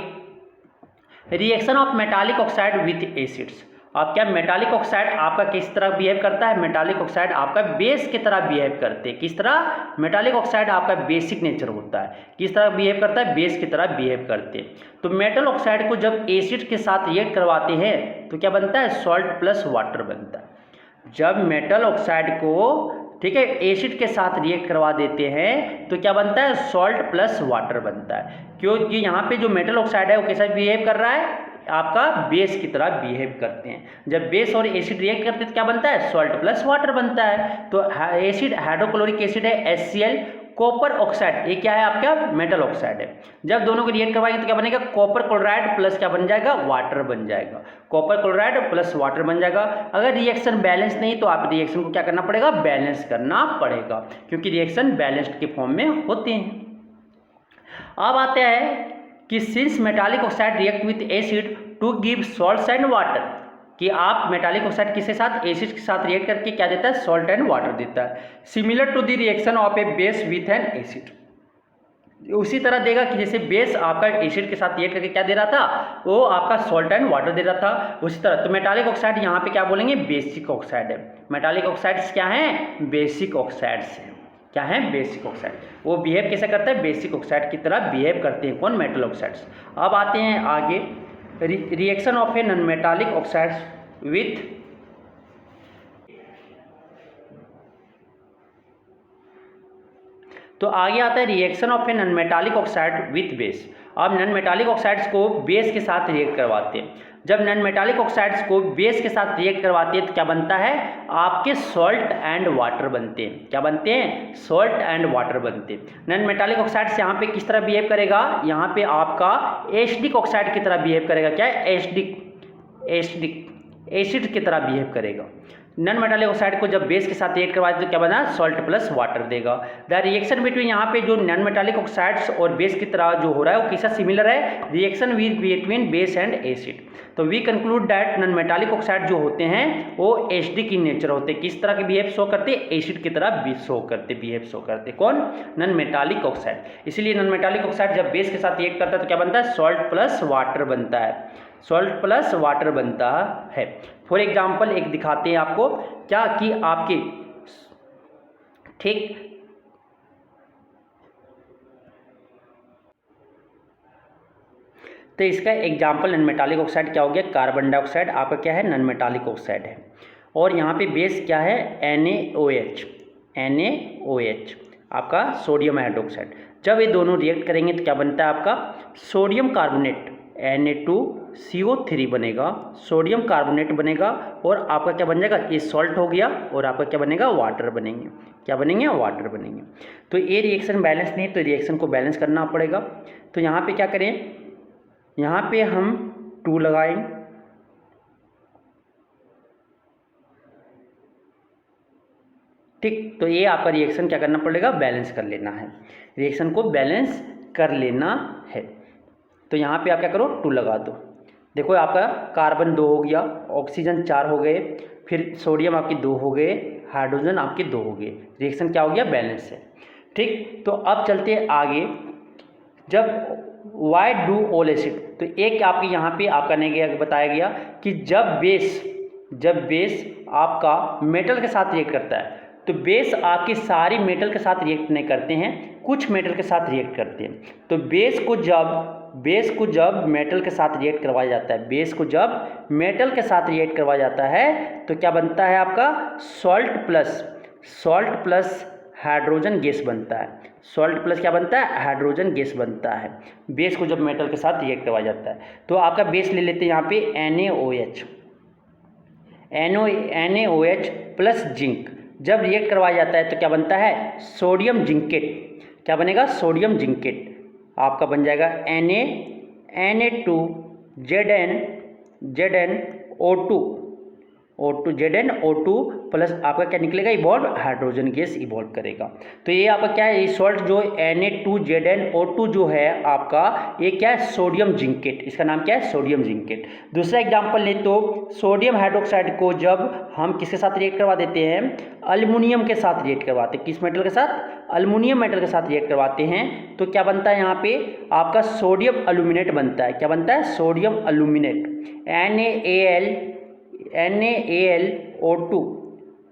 reaction of metallic oxide with acids. अब क्या मेटालिक ऑक्साइड आपका किस तरह बिहेव करता है, मेटालिक ऑक्साइड आपका बेस की तरह बिहेव करते हैं। किस तरह, मेटालिक ऑक्साइड आपका बेसिक नेचर होता है, किस तरह बिहेव करता है, बेस की तरह बिहेव करते हैं। तो मेटल ऑक्साइड को जब एसिड के साथ रिएक्ट करवाते हैं तो क्या बनता है, सॉल्ट प्लस वाटर बनता है। जब मेटल ऑक्साइड को, ठीक है, एसिड के साथ रिएक्ट करवा देते हैं तो क्या बनता है, सॉल्ट प्लस वाटर बनता है। क्योंकि यहाँ पे जो मेटल ऑक्साइड है वो कैसा बिहेव कर रहा है, आपका बेस की तरह बिहेव करते हैं। जब बेस और एसिड रिएक्ट करते हैं तो क्या बनता है, सॉल्ट प्लस वाटर बनता है। तो एसिड हाइड्रोक्लोरिक एसिड है HCl, कॉपर ऑक्साइड ये क्या है, आपका मेटल ऑक्साइड है। जब दोनों को रिएक्ट करवाएंगे तो क्या बनेगा, कॉपर क्लोराइड प्लस क्या बन जाएगा, वाटर बन जाएगा। कॉपर क्लोराइड प्लस वाटर बन जाएगा। अगर रिएक्शन बैलेंस नहीं तो आप रिएक्शन को क्या करना पड़ेगा, बैलेंस करना पड़ेगा, क्योंकि रिएक्शन बैलेंस्ड के फॉर्म में होते हैं। अब आते हैं कि since metallic oxide react with acid to give salts and water, कि आप मेटालिक ऑक्साइड किसके साथ, एसिड के साथ रिएक्ट करके क्या देता है, सॉल्ट एंड वाटर देता है। Similar to the reaction of a base with an acid, उसी तरह देगा कि जैसे बेस आपका एसिड के साथ रिएक्ट करके क्या दे रहा था, वो आपका सॉल्ट एंड वाटर दे रहा था, उसी तरह। तो मेटालिक ऑक्साइड यहाँ पे क्या बोलेंगे, बेसिक ऑक्साइड है। मेटालिक ऑक्साइड्स क्या हैं, बेसिक ऑक्साइड्स हैं। क्या है, बेसिक ऑक्साइड। वो बिहेव कैसे करता है, बेसिक ऑक्साइड की तरह बिहेव करते हैं। कौन, मेटल ऑक्साइड्स। अब आते हैं आगे reaction of a non metallic oxides with तो आगे आता है reaction of a non metallic oxide with base. अब नॉन मेटालिक ऑक्साइड्स को बेस के साथ रिएक्ट करवाते हैं। जब नॉन मेटालिक ऑक्साइड्स को बेस के साथ रिएक्ट करवाते हैं तो क्या बनता है, आपके सॉल्ट एंड वाटर बनते हैं। क्या बनते हैं, सॉल्ट एंड वाटर बनते हैं। नॉन मेटालिक ऑक्साइड्स यहाँ पे किस तरह बिहेव करेगा, यहाँ पे आपका एसिडिक ऑक्साइड की तरह बिहेव करेगा। क्या है, एसिड की तरह बिहेव करेगा। नॉन मेटालिक ऑक्साइड को जब बेस के साथ रिएक्ट करवाते तो क्या बना, सॉल्ट प्लस वाटर देगा। द रिएक्शन बिटवीन यहाँ पे जो नॉन मेटालिक ऑक्साइड्स और बेस की तरह जो हो रहा है वो किसका सिमिलर है, reaction with between base and acid. तो we conclude that non metallic oxide जो होते हैं वो एसिडिक इन नेचर होते हैं। किस तरह के बिहेव शो करते, एसिड की तरह बिहेव शो करते। कौन, नॉन मेटालिक ऑक्साइड। इसीलिए नॉन मेटालिक ऑक्साइड जब बेस के साथ रिएक्ट करता है तो क्या बनता है, सॉल्ट प्लस वाटर बनता है, सॉल्ट प्लस वाटर बनता है। फॉर एग्जाम्पल एक दिखाते हैं आपको, क्या कि आपके, ठीक, तो इसका एग्जाम्पल नॉन मेटालिक ऑक्साइड क्या हो गया, कार्बन डाइऑक्साइड आपका क्या है, नॉन मेटालिक ऑक्साइड है। और यहाँ पे बेस क्या है, NaOH आपका सोडियम हाइड्रोक्साइड। जब ये दोनों रिएक्ट करेंगे तो क्या बनता है, आपका सोडियम कार्बोनेट Na2CO3 बनेगा, सोडियम कार्बोनेट बनेगा, और आपका क्या बन जाएगा, ये सॉल्ट हो गया, और आपका क्या बनेगा, वाटर बनेंगे। क्या बनेंगे, वाटर बनेंगे। तो ये रिएक्शन बैलेंस नहीं, तो रिएक्शन को बैलेंस करना पड़ेगा। तो यहाँ पे क्या करें, यहाँ पे हम 2 लगाएं, ठीक। तो ये आपका रिएक्शन क्या करना पड़ेगा, बैलेंस कर लेना है, रिएक्शन को बैलेंस कर लेना है। तो यहाँ पे आप क्या करो, 2 लगा दो। देखो आपका कार्बन 2 हो गया, ऑक्सीजन 4 हो गए, फिर सोडियम आपके 2 हो गए, हाइड्रोजन आपके 2 हो गए। रिएक्शन क्या हो गया, बैलेंस है, ठीक। तो अब चलते हैं आगे। जब वाई डू ऑल एसिड, तो एक आपके यहाँ पे आपका नहीं गया, बताया गया कि जब बेस आपका मेटल के साथ रिएक्ट करता है, तो बेस आपके सारी मेटल के साथ रिएक्ट नहीं करते हैं, कुछ मेटल के साथ रिएक्ट करते हैं। तो बेस को जब मेटल के साथ रिएक्ट करवाया जाता है, बेस को जब मेटल के साथ रिएक्ट करवाया जाता है तो क्या बनता है, आपका सॉल्ट प्लस हाइड्रोजन गैस बनता है। सॉल्ट प्लस क्या बनता है, हाइड्रोजन गैस बनता है, बेस को जब मेटल के साथ रिएक्ट करवाया जाता है। तो आपका बेस ले लेते हैं यहाँ पे NaOH प्लस जिंक। जब रिएक्ट करवाया जाता है तो क्या बनता है, सोडियम जिंकेट। क्या बनेगा, सोडियम जिंकेट। आपका बन जाएगा ZnO2 ZnO2 प्लस आपका क्या निकलेगा, इवॉल्व हाइड्रोजन गैस इवॉल्व करेगा। तो ये आपका क्या है, ये सॉल्ट जो Na2ZnO2 जो है आपका, ये क्या है, सोडियम जिंकेट। इसका नाम क्या है, सोडियम जिंकेट। दूसरा एग्जांपल ले तो सोडियम हाइड्रोक्साइड को जब हम किसके साथ रिएक्ट करवा देते हैं, अल्युमिनियम के साथ रिएक्ट करवाते हैं। किस मेटल के साथ, अल्युमिनियम मेटल के साथ रिएक्ट करवाते हैं तो क्या बनता है, यहाँ पे आपका सोडियम अल्यूमिनेट बनता है। क्या बनता है, सोडियम अल्यूमिनेट। NaAlO2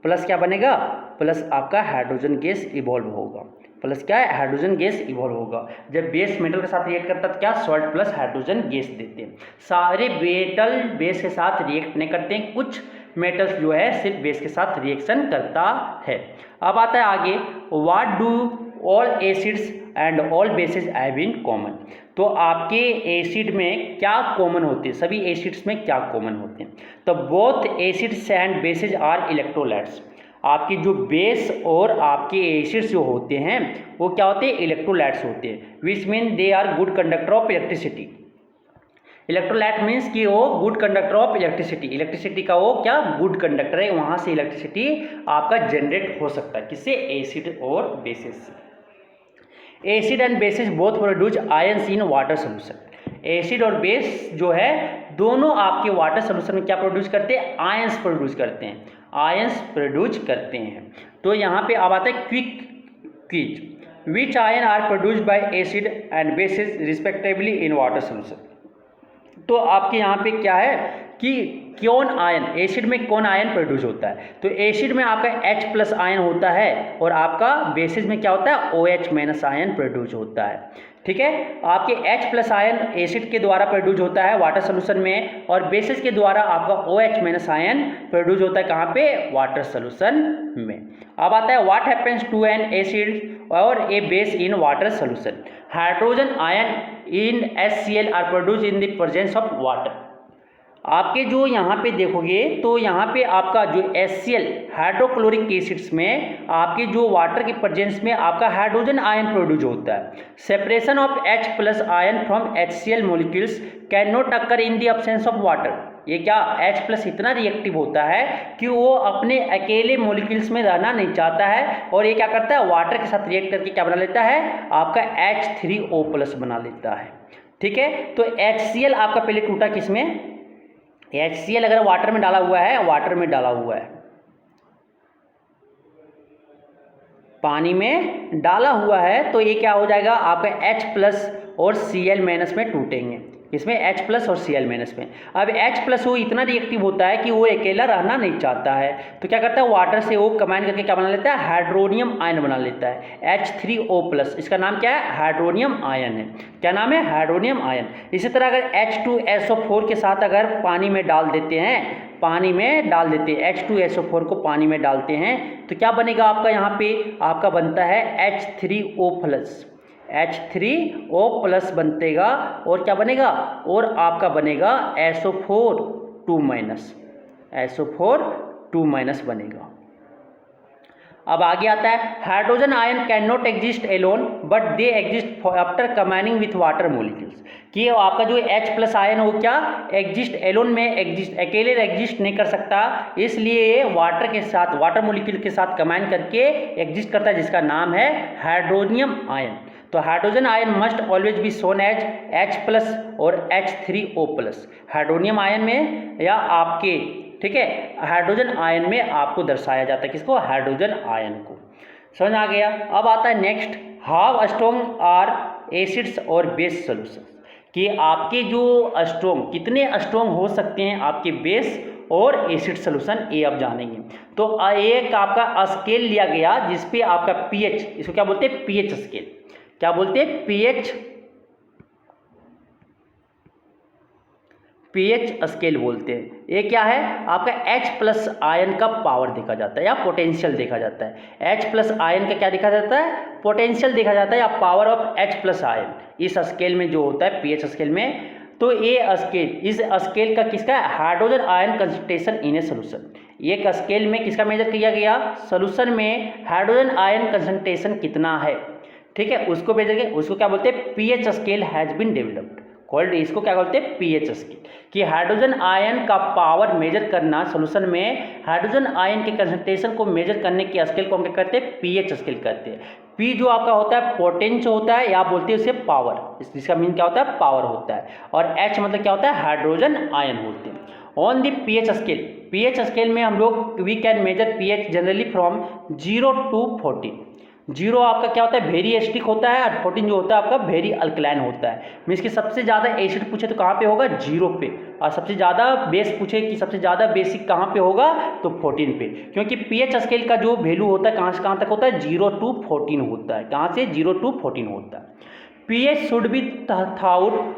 प्लस क्या बनेगा, प्लस आपका हाइड्रोजन गैस इवॉल्व होगा। प्लस क्या है, हाइड्रोजन गैस इवॉल्व होगा। जब बेस मेटल के साथ रिएक्ट करता है तो क्या, सॉल्ट प्लस हाइड्रोजन गैस देते हैं। सारे मेटल बेस के साथ रिएक्ट नहीं करते हैं, कुछ मेटल्स जो है सिर्फ बेस के साथ रिएक्शन करता है। अब आता है आगे, what do all acids and all basis have in common. तो आपके एसिड में क्या कॉमन होते हैं, सभी एसिड्स में क्या कॉमन होते हैं। तो both acids and bases are electrolytes. आपके जो बेस और आपके एसिड्स जो होते हैं वो क्या होते हैं, इलेक्ट्रोलाइट्स होते हैं। Which mean they are good conductor of electricity. Electrolyte means कि वो good conductor of electricity, electricity का वो क्या, गुड कंडक्टर है, वहाँ से इलेक्ट्रिसिटी आपका जनरेट हो सकता है। किससे, एसिड और बेसिस से। Acid and basis both produce ions in water solution. Acid और बेस जो है दोनों आपके वाटर सोल्यूशन में क्या प्रोड्यूस करते हैं, आयंस प्रोड्यूस करते हैं, आयंस प्रोड्यूस करते हैं। तो यहाँ पे अब आता है quick quiz, which ion are produced by acid and bases respectively in water solution. तो आपके यहाँ पे क्या है कि कौन आयन, एसिड में कौन आयन प्रोड्यूस होता है। तो एसिड में आपका H+ आयन होता है और आपका बेसिस में क्या होता है, OH- आयन प्रोड्यूस होता है। ठीक है, आपके H+ आयन एसिड के द्वारा प्रोड्यूस होता है वाटर सोल्यूशन में, और बेसिस के द्वारा आपका OH- आयन प्रोड्यूस होता है कहाँ पे, वाटर सोल्यूशन में। अब आता है what happens to an acid और a base in water solution. Hydrogen ion in HCl are produce in the presence of water. आपके जो यहाँ पे देखोगे तो यहाँ पे आपका जो HCl हाइड्रोक्लोरिक एसिड्स में आपके जो वाटर के प्रेजेंस में आपका हाइड्रोजन आयन प्रोड्यूस होता है। Separation of H+ ion from HCl molecules can not occur in the absence of water. ये क्या, H+ इतना रिएक्टिव होता है कि वो अपने अकेले मॉलिक्यूल्स में रहना नहीं चाहता है, और ये क्या करता है, वाटर के साथ रिएक्ट करके क्या बना लेता है, आपका H3O+ बना लेता है। ठीक है, तो HCl आपका पहले टूटा किसमें, HCl अगर वाटर में डाला हुआ है, वाटर में डाला हुआ है, पानी में डाला हुआ है, तो ये क्या हो जाएगा आपका H+ और Cl- में टूटेंगे। इसमें H+ और Cl- में। अब H+ वो इतना रिएक्टिव होता है कि वो अकेला रहना नहीं चाहता है, तो क्या करता है, वाटर से वो कंबाइन करके क्या बना लेता है, हाइड्रोनियम आयन बना लेता है H3O+। इसका नाम क्या है, हाइड्रोनियम आयन है। क्या नाम है, हाइड्रोनियम आयन। इसी तरह अगर H2SO4 के साथ अगर पानी में डाल देते हैं, पानी में डाल देते हैं, H2SO4 को पानी में डालते हैं तो क्या बनेगा आपका, यहाँ पे आपका बनता है H3O+ बनतेगा, और क्या बनेगा, और आपका बनेगा SO4 बनेगा। अब आगे आता है, hydrogen ion can not exist alone but they exist after combining with water molecules. कि आपका जो H+ आयन हो क्या एग्जिस्ट एलोन में अकेले एग्जिस्ट नहीं कर सकता, इसलिए वाटर के साथ, वाटर मॉलिक्यूल के साथ कंबाइन करके एग्जिस्ट करता है, जिसका नाम है हाइड्रोनियम आयन। तो hydrogen ion must always be shown as H+ और H3O+। हाइड्रोनियम आयन में या आपके, ठीक है, हाइड्रोजन आयन में आपको दर्शाया जाता है, किसको, हाइड्रोजन आयन को। समझ आ गया। अब आता है next, how strong are acids और बेस सॉल्यूशन। कि आपके जो स्ट्रॉन्ग, कितने स्ट्रॉन्ग हो सकते हैं आपके बेस और एसिड सॉल्यूशन, ये आप जानेंगे। तो एक आपका स्केल लिया गया जिसपे आपका pH, इसको क्या बोलते हैं, pH स्केल। क्या बोलते हैं, pH स्केल बोलते हैं। ये क्या है, आपका H+ आयन का पावर देखा जाता है या पोटेंशियल देखा जाता है। H+ आयन का क्या देखा जाता है, पोटेंशियल देखा जाता है या पावर ऑफ H+ आयन, इस स्केल में जो होता है pH स्केल में। तो ये स्केल, इस स्केल का किसका, hydrogen ion concentration in a solution. एक स्केल में किसका मेजर किया गया, सोल्यूशन में हाइड्रोजन आयन कंसंट्रेशन कितना है, ठीक है, उसको मेजर किया, उसको क्या बोलते हैं, pH scale has been developed called, इसको क्या बोलते हैं, पीएच स्केल, कि हाइड्रोजन आयन का पावर मेजर करना, सोल्यूशन में हाइड्रोजन आयन के कंसंट्रेशन को मेजर करने के स्केल को हम क्या कहते हैं, पीएच स्केल कहते हैं। पी जो आपका होता है पोटेंशियल होता है, या बोलते हैं उसे पावर, जिसका मीन क्या होता है, पावर होता है, और एच मतलब क्या होता है, हाइड्रोजन आयन होते हैं। On the pH scale, pH scale में हम लोग we can measure pH generally from 0 to 14। 0 आपका क्या होता है, वेरी एसिडिक होता है, और 14 जो होता है आपका वेरी अल्कलाइन होता है। मीन्स कि सबसे ज़्यादा एसिड पूछे तो कहाँ पे होगा, 0 पे, और सबसे ज़्यादा बेस पूछे कि सबसे ज़्यादा बेसिक कहाँ पे होगा, तो 14 पे, क्योंकि पीएच स्केल का जो वैल्यू होता है कहाँ से कहाँ तक होता है, 0 to 14 होता है, कहाँ से 0 to 14 होता है। pH should be thought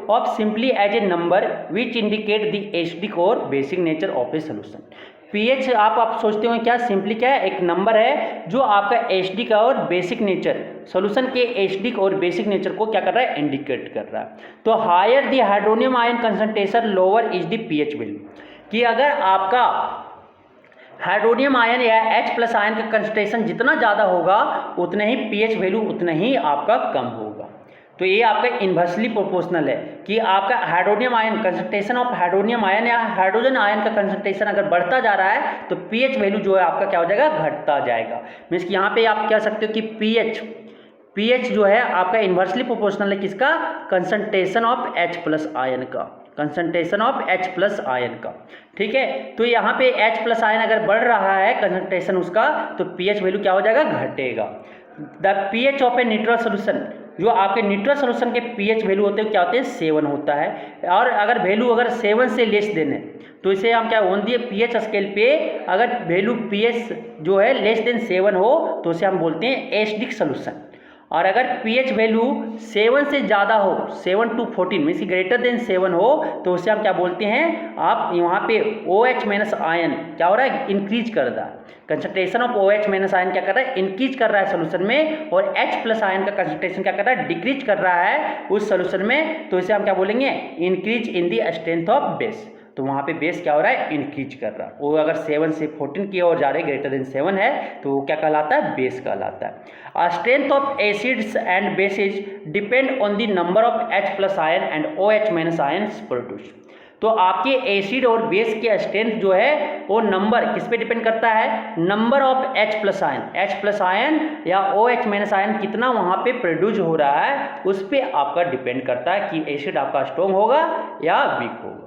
of simply as a number which indicate the acidic or basic nature of a solution। pH आप सोचते हो क्या, सिंपली क्या है, एक नंबर है जो आपका एसिडिक और बेसिक नेचर, सॉल्यूशन के एसिडिक और बेसिक नेचर को क्या कर रहा है, इंडिकेट कर रहा है। तो higher the hydronium ion concentration lower is the pH value, कि अगर आपका हाइड्रोनियम आयन या H+ आयन का कंसंट्रेशन जितना ज़्यादा होगा उतने ही pH वैल्यू उतना ही आपका कम होगा। तो ये आपका इन्वर्सली प्रोपोर्शनल है, कि आपका hydronium ion, concentration of hydronium ion या हाइड्रोजन आयन का कंसंट्रेशन अगर बढ़ता जा रहा है तो पीएच वैल्यू जो है आपका क्या हो जाएगा, घटता जाएगा। मीन्स कि यहाँ पे आप कह सकते हो कि पीएच जो है आपका इन्वर्सली प्रोपोर्शनल है किसका, कंसंट्रेशन ऑफ H+ आयन का, कंसंट्रेशन ऑफ H+ आयन का, ठीक है। तो यहाँ पे H+ आयन अगर बढ़ रहा है कंसंट्रेशन उसका, तो पीएच वैल्यू क्या हो जाएगा, घटेगा। The pH of a neutral solution, जो आपके न्यूट्रल सोल्यूशन के पीएच वैल्यू होते हैं क्या होते हैं, 7 होता है, और अगर वैल्यू अगर 7 से लेस देन है तो इसे हम क्या ऑन दिए पीएच स्केल पे, अगर वैल्यू पीएच जो है लेस देन 7 हो तो उसे हम बोलते हैं एसिडिक सोल्यूशन, और अगर पीएच वैल्यू 7 से ज़्यादा हो, 7 to 14 मीन्स ग्रेटर देन 7 हो, तो उसे हम क्या बोलते हैं, आप यहाँ पे OH- आयन क्या हो रहा है, इंक्रीज कर रहा है, कंसंट्रेशन ऑफ OH- आयन क्या कर रहा है, इंक्रीज कर रहा है सोल्यूशन में, और H+ आयन का कंसंट्रेशन क्या कर रहा है, डिक्रीज कर रहा है उस सोल्यूशन में, तो इसे हम क्या बोलेंगे, increase in the strength of base. तो वहाँ पे बेस क्या हो रहा है, इंक्रीज कर रहा है, वो अगर 7 से 14 की ओर जा रहे, ग्रेटर देन 7 है, तो वो क्या कहलाता है, बेस कहलाता है। Strength of acids and basis depend on the number of H+ ion and OH- ions produce. तो आपके एसिड और बेस के स्ट्रेंथ जो है वो नंबर किस पे डिपेंड करता है, number of H+ ion, H+ ion या OH- आयन कितना वहाँ पे प्रोड्यूस हो रहा है, उस पर आपका डिपेंड करता है कि एसिड आपका स्ट्रॉन्ग होगा या वीक होगा।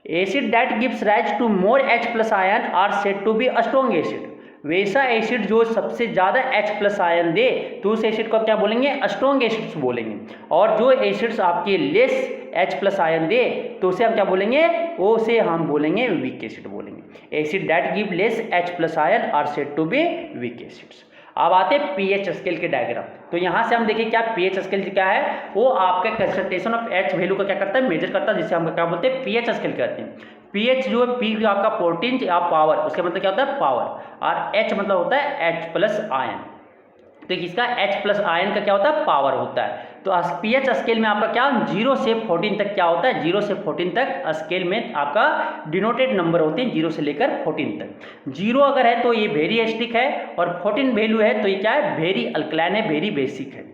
Acid that gives rise to more H+ ion are said to be strong acid. वैसा एसिड जो सबसे ज़्यादा H+ आयन दे तो उस एसिड को आप क्या बोलेंगे, स्ट्रॉन्ग एसिड्स बोलेंगे, और जो एसिड्स आपके लेस H+ आयन दे तो उसे हम क्या बोलेंगे, वो उसे हम बोलेंगे वीक एसिड बोलेंगे। Acid that give less H+ ion are said to be weak acids. अब आते हैं पीएच स्केल के डायग्राम। तो यहाँ से हम देखिए क्या पीएच स्केल क्या है, वो आपका कंसंट्रेशन ऑफ H वैल्यू का क्या करता है, मेजर करता है, जिसे हम क्या बोलते हैं, पीएच स्केल कहते हैं। पीएच जो है, पी आपका प्रोटीन या पावर, उसका मतलब क्या होता है, पावर, और एच मतलब होता है H+ आयन। तो इसका H+ आयन का क्या होता है, पावर होता है। तो पीएच स्केल में आपका क्या 0 से 14 तक क्या होता है, 0 से 14 तक स्केल में आपका डिनोटेड नंबर होते हैं, 0 से लेकर 14 तक। 0 अगर है तो ये वेरी एसिडिक है, और 14 वैल्यू है तो ये क्या है, वेरी अल्कलाइन है, वेरी बेसिक है।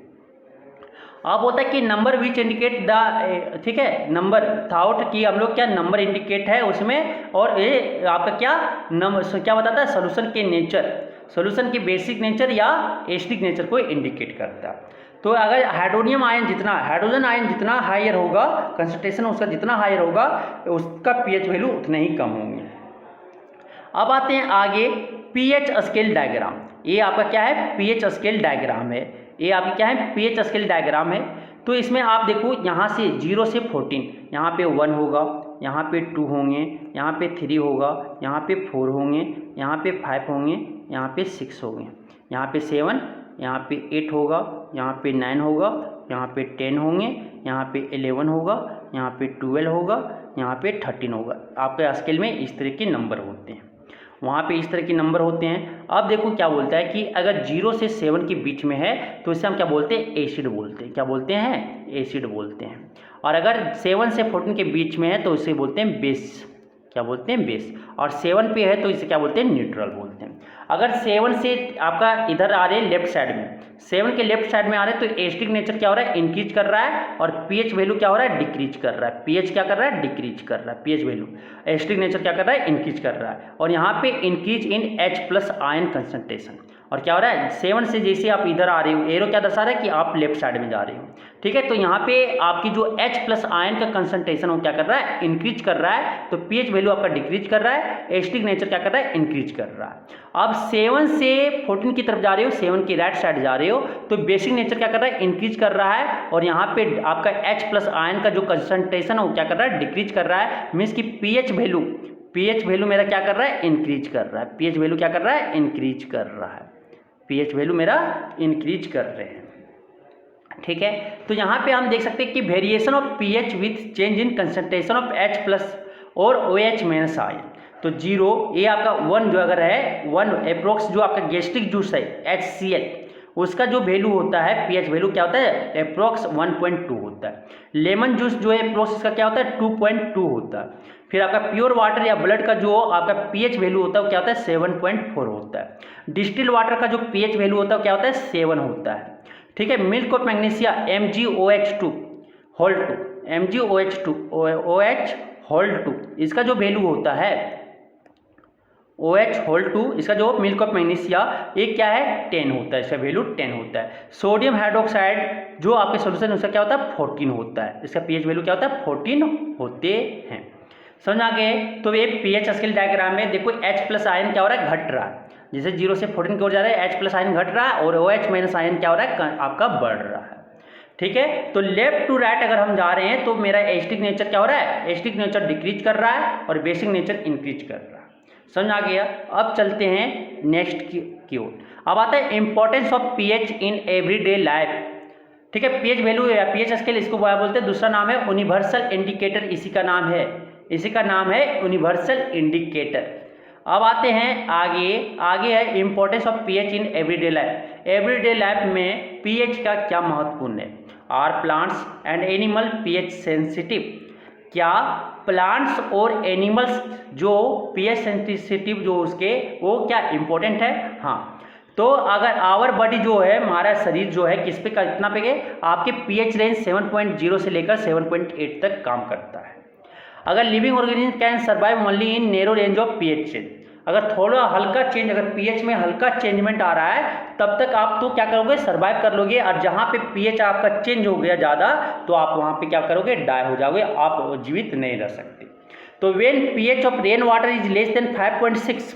अब होता है कि नंबर विच इंडिकेट द, ठीक है, नंबर थाउट की हम लोग क्या नंबर इंडिकेट है उसमें, और ये आपका क्या नंबर क्या बताता है, सोल्यूशन के नेचर, सोल्यूशन के बेसिक नेचर या एसिडिक नेचर को इंडिकेट करता है। तो अगर हाइड्रोनियम आयन जितना, हाइड्रोजन आयन जितना हायर होगा, कंसंट्रेशन उसका जितना हायर होगा, उसका पीएच वैल्यू उतना ही कम होंगे। अब आते हैं आगे पीएच स्केल डायग्राम। ये आपका क्या है, पीएच स्केल डायग्राम है, ये आपकी क्या है, पीएच स्केल डायग्राम है। तो इसमें आप देखो यहाँ से 0 से 14, यहाँ पे 1 होगा, यहाँ पे 2 होंगे, यहाँ पे 3 होगा, यहाँ पे 4 होंगे, यहाँ पे 5 होंगे, यहाँ पे 6 होंगे, यहाँ पे 7, यहाँ पे 8 होगा, यहाँ पे 9 होगा, यहाँ पे 10 होंगे, यहाँ पे 11 होगा, यहाँ पे 12 होगा, यहाँ पे 13 होगा। आपके स्केल में इस तरह के नंबर होते हैं, वहाँ पे इस तरह के नंबर होते हैं। अब देखो क्या बोलता है कि अगर 0 से 7 के बीच में है तो इसे हम क्या बोलते हैं, एसिड बोलते हैं। क्या बोलते हैं, एसिड बोलते हैं। और अगर 7 से 14 के बीच में है तो इसे बोलते हैं बेस। क्या बोलते हैं, बेस। और 7 पे है तो इसे क्या बोलते हैं, न्यूट्रल बोलते हैं। अगर 7 से आपका इधर आ रहे हैं लेफ्ट साइड में, 7 के लेफ्ट साइड में आ रहे हैं तो एसिडिक नेचर क्या हो रहा है, इंक्रीज कर रहा है, और पीएच वैल्यू क्या हो रहा है, डिक्रीज कर रहा है। पीएच क्या कर रहा है, डिक्रीज कर रहा है, पीएच वैल्यू। एसिडिक नेचर क्या कर रहा है, इंक्रीज कर रहा है। और यहाँ पे increase in H+ ion concentration. और क्या हो रहा है, 7 से जैसे आप इधर आ रहे हो, एरो क्या दर्शा रहा है कि आप लेफ्ट साइड में जा रहे हो, ठीक है। तो यहाँ पे आपकी जो H+ आयन का कंसंट्रेशन वो क्या कर रहा है, इंक्रीज कर रहा है, तो पीएच वैल्यू आपका डिक्रीज कर रहा है, एसिडिक नेचर क्या कर रहा है, इंक्रीज कर रहा है। अब 7 से 14 की तरफ जा रहे हो, 7 की राइट साइड जा रहे हो, तो बेसिक नेचर क्या कर रहा है, इंक्रीज कर रहा है, और यहाँ पे आपका H+ आयन का जो कंसंट्रेशन है वो क्या कर रहा है, डिक्रीज कर रहा है। मीन्स की पीएच वैल्यू मेरा क्या कर रहा है, इंक्रीज कर रहा है। पीएच वैल्यू क्या कर रहा है, इंक्रीज कर रहा है। पीएच वैल्यू मेरा इंक्रीज कर रहे हैं, ठीक है। तो यहाँ पे हम देख सकते हैं कि variation of pH with change in concentration of H+ और OH- आयन। तो 0, ये आपका 1 जो अगर है 1 अप्रोक्स जो आपका गैस्ट्रिक जूस है HCl, उसका जो वैल्यू होता है, पीएच वैल्यू क्या होता है, अप्रोक्स 1.2 होता है। लेमन जूस जो है अप्रोक्स इसका क्या होता है, 2.2 होता है। फिर आपका प्योर वाटर या ब्लड का जो आपका पीएच वैल्यू होता है वो क्या होता है, 7.4 होता है। डिस्टिल वाटर का जो पीएच वैल्यू होता है वो क्या होता है, 7 होता है, ठीक है। Milk of magnesia MgOH2 whole 2, MgOH2 whole 2, इसका जो वैल्यू होता है OH होल 2, इसका जो मिल्क ऑफ मैग्नीशिया ये क्या है, 10 होता है, इसका वैल्यू 10 होता है। सोडियम हाइड्रोक्साइड जो आपके सोल्यूशन उसका क्या होता है, 14 होता है, इसका पीएच वैल्यू क्या होता है, 14 होते हैं। समझ आ गए। तो ये पीएच स्केल डायग्राम में देखो H+ आयन क्या हो रहा है, घट रहा है, जैसे 0 से 14 की ओर जा रहा है, H+ आयन घट रहा है, और OH- आयन क्या हो रहा है, आपका बढ़ रहा है, ठीक है। तो लेफ्ट टू राइट अगर हम जा रहे हैं तो मेरा एसिडिक नेचर क्या हो रहा है, एसिडिक नेचर डिक्रीज कर रहा है, और बेसिक नेचर इंक्रीज कर रहा है। समझ आ गया। अब चलते हैं नेक्स्ट की ओर। अब आता है importance of pH in everyday life, ठीक है। पीएच वैल्यू या पीएच स्केल इसको बोलते हैं, दूसरा नाम है यूनिवर्सल इंडिकेटर, इसी का नाम है यूनिवर्सल इंडिकेटर। अब आते हैं आगे है importance of pH in everyday life. Everyday life में पीएच का क्या महत्वपूर्ण है। Are plants and animal pH sensitive, क्या प्लांट्स और एनिमल्स जो पीएच सेंसिटिव जो उसके वो क्या इंपॉर्टेंट है, हाँ। तो अगर आवर बॉडी जो है, हमारा शरीर जो है किस पे कितना पे गए, आपके पीएच रेंज 7.0 से लेकर 7.8 तक काम करता है। अगर living organism can survive only in narrow range of pH change, अगर थोड़ा हल्का चेंज, अगर पीएच में हल्का चेंजमेंट आ रहा है तब तक आप तो क्या करोगे, सर्वाइव कर लोगे। और जहाँ पे पीएच आपका चेंज हो गया ज़्यादा तो आप वहाँ पे क्या करोगे, डाई हो जाओगे, आप जीवित नहीं रह सकते। तो when pH of rain water is less than 5.6,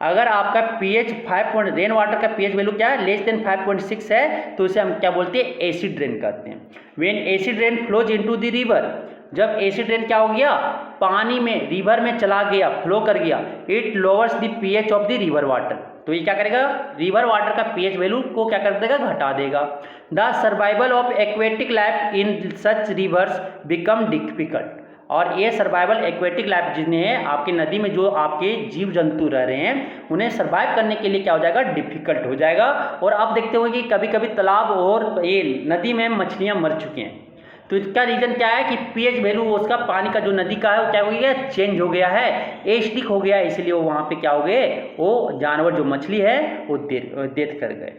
अगर आपका पीएच रेन वाटर का पीएच वैल्यू क्या है, लेस देन 5.6 है, तो उसे हम क्या बोलते हैं, एसिड रेन कहते हैं। When acid rain flows into the river, जब एसिड रेन क्या हो गया, पानी में, रिवर में चला गया, फ्लो कर गया, it lowers the pH of the river water, तो ये क्या करेगा, रिवर वाटर का पीएच वैल्यू को क्या कर देगा, घटा देगा। The survival of aquatic life in such reverse become difficult, और ये सर्वाइवल एक्वेटिक लाइफ जिन्हें आपकी नदी में जो आपके जीव जंतु रह रहे हैं उन्हें सर्वाइव करने के लिए क्या हो जाएगा, डिफिकल्ट हो जाएगा। और आप देखते हो कि कभी कभी तालाब और ये नदी में मछलियाँ मर चुकी हैं, तो इसका रीज़न क्या है कि पीएच वैल्यू उसका पानी का जो नदी का है वो क्या हो गया, चेंज हो गया है, एसिडिक हो गया, इसलिए वो वहाँ पे क्या हो गए, वो जानवर जो मछली है वो डेथ कर गए।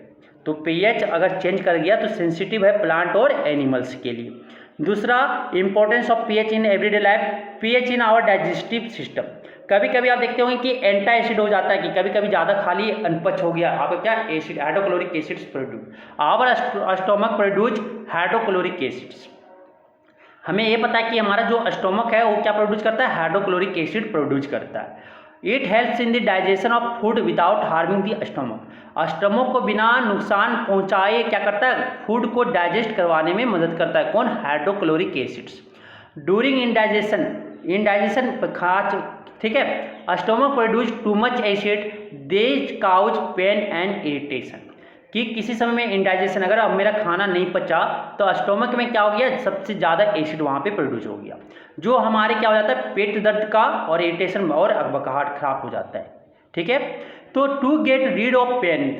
तो पीएच अगर चेंज कर गया तो सेंसिटिव है प्लांट और एनिमल्स के लिए। दूसरा importance of pH in everyday life, pH in our digestive system. कभी कभी आप देखते होंगे कि एंटा एसिड हो जाता है, कि कभी कभी ज़्यादा खाली अनपच हो गया, आपका क्या acid, hydrochloric acids produce, our stomach produce hydrochloric acids. हमें ये पता है कि हमारा जो स्टोमक है वो क्या प्रोड्यूस करता है, हाइड्रोक्लोरिक एसिड प्रोड्यूस करता है। It helps in the digestion of food without harming the stomach, stomach को बिना नुकसान पहुंचाए क्या करता है, फूड को डाइजेस्ट करवाने में मदद करता है। कौन, हाइड्रोक्लोरिक एसिड्स। ड्यूरिंग इंडाइजेशन खाच, ठीक है, stomach produce too much acid, this cause pain and irritation, कि किसी समय में इंडाइजेशन, अगर अब मेरा खाना नहीं पचा तो स्टोमक में क्या हो गया, सबसे ज़्यादा एसिड वहाँ पे प्रोड्यूस हो गया, जो हमारे क्या हो जाता है, पेट दर्द का और इरिटेशन और अकबकाहट खराब हो जाता है, ठीक है। तो to get rid of pain,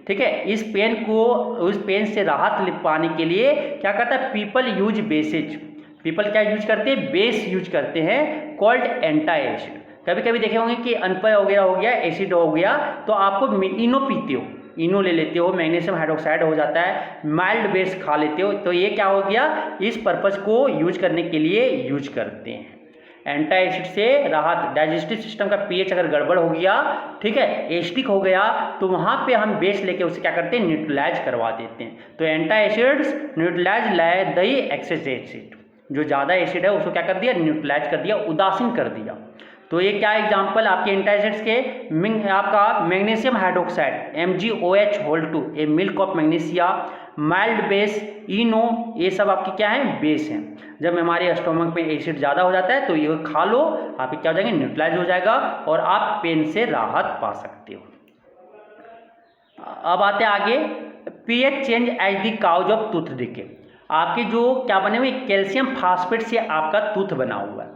ठीक है, इस पेन को, उस पेन से राहत पाने के लिए क्या करता है, पीपल यूज बेसेज, पीपल क्या यूज करते हैं, बेस यूज करते हैं, कॉल्ड एंटा एसिड, कभी कभी देखे होंगे कि अनपय वगैरह हो गया, एसिड हो गया, तो आपको इनो पीते हो, इनो ले लेते हो, मैग्नीशियम हाइड्रोक्साइड हो जाता है, माइल्ड बेस खा लेते हो, तो ये क्या हो गया, इस पर्पज़ को यूज करने के लिए यूज करते हैं। एंटी एसिड से राहत, डाइजेस्टिव सिस्टम का पीएच अगर गड़बड़ हो गया, ठीक है, एसिडिक हो गया, तो वहाँ पे हम बेस लेके उसे क्या करते हैं, न्यूट्रलाइज करवा देते हैं। तो एंटी एसिड्स न्यूट्रलाइज लाए द एक्सेस एसिड, जो ज़्यादा एसिड है उसको क्या कर दिया, न्यूट्रलाइज कर दिया, उदासीन कर दिया। तो ये क्या एग्जाम्पल आपके एंटी एसिड्स के, आपका magnesium hydroxide MgOH2, a milk of magnesia, mild base, Eno, ये सब आपके क्या हैं, बेस हैं। जब हमारे स्टोमक में एसिड ज़्यादा हो जाता है तो ये खा लो, आपके क्या हो जाएंगे, न्यूट्रलाइज हो जाएगा और आप पेन से राहत पा सकते हो। अब आते हैं आगे, pH change as the cause of tooth decay. आपके जो क्या बने हुए, कैल्शियम फास्फेट से आपका टूथ बना हुआ है,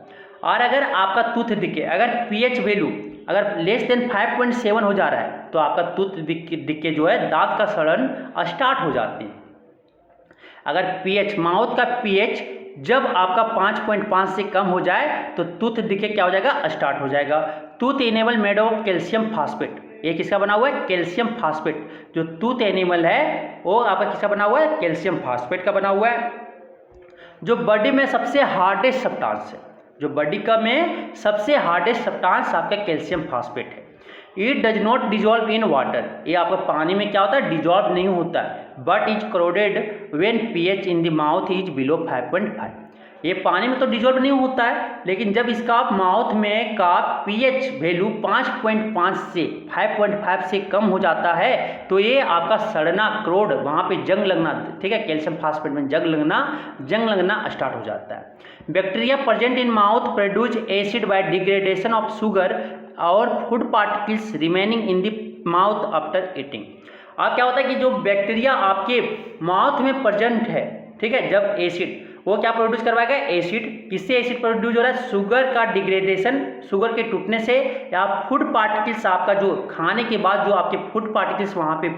और अगर आपका टूथ डिके, अगर पीएच वैल्यू अगर लेस देन 5.7 हो जा रहा है तो आपका टूथ डिके जो है, दांत का सड़न स्टार्ट हो जाते हैं। अगर पीएच, माउथ का पीएच जब आपका 5.5 से कम हो जाए तो टूथ डिके क्या हो जाएगा, स्टार्ट हो जाएगा। Tooth animal made of calcium phosphate, ये किसका बना हुआ है, कैल्शियम फास्फेट। जो टूथ एनिमल है वो आपका किसका बना हुआ है, कैल्शियम फास्फेट का बना हुआ है। जो बॉडी में सबसे हार्डेस्ट सब्सटेंस है, जो बॉडी का में सबसे हार्डेस्ट सब्सटेंस आपका कैल्शियम फास्फेट है। It does not dissolve in water, ये आपका पानी में क्या होता है, डिजॉल्व नहीं होता है, but is corroded when pH in the mouth is below 5.5। ये पानी में तो डिजॉल्व नहीं होता है, लेकिन जब इसका माउथ में का पीएच वैल्यू 5.5 से 5.5 से कम हो जाता है तो ये आपका सड़ना, क्रोड, वहाँ पे जंग लगना, ठीक है, कैल्शियम फास्फेट में जंग लगना स्टार्ट हो जाता है। Bacteria present in mouth produce acid by degradation of sugar और food particles remaining in the mouth after eating. अब क्या होता है कि जो बैक्टीरिया आपके माउथ में प्रेजेंट है, ठीक है, जब एसिड वो क्या प्रोड्यूस करवाएगा, एसिड। किससे एसिड प्रोड्यूस हो रहा है, शुगर का डिग्रेडेशन, शुगर के टूटने से, या फूड पार्टिकल्स, आपका जो खाने के बाद जो आपके फूड पार्टिकल्स वहाँ पे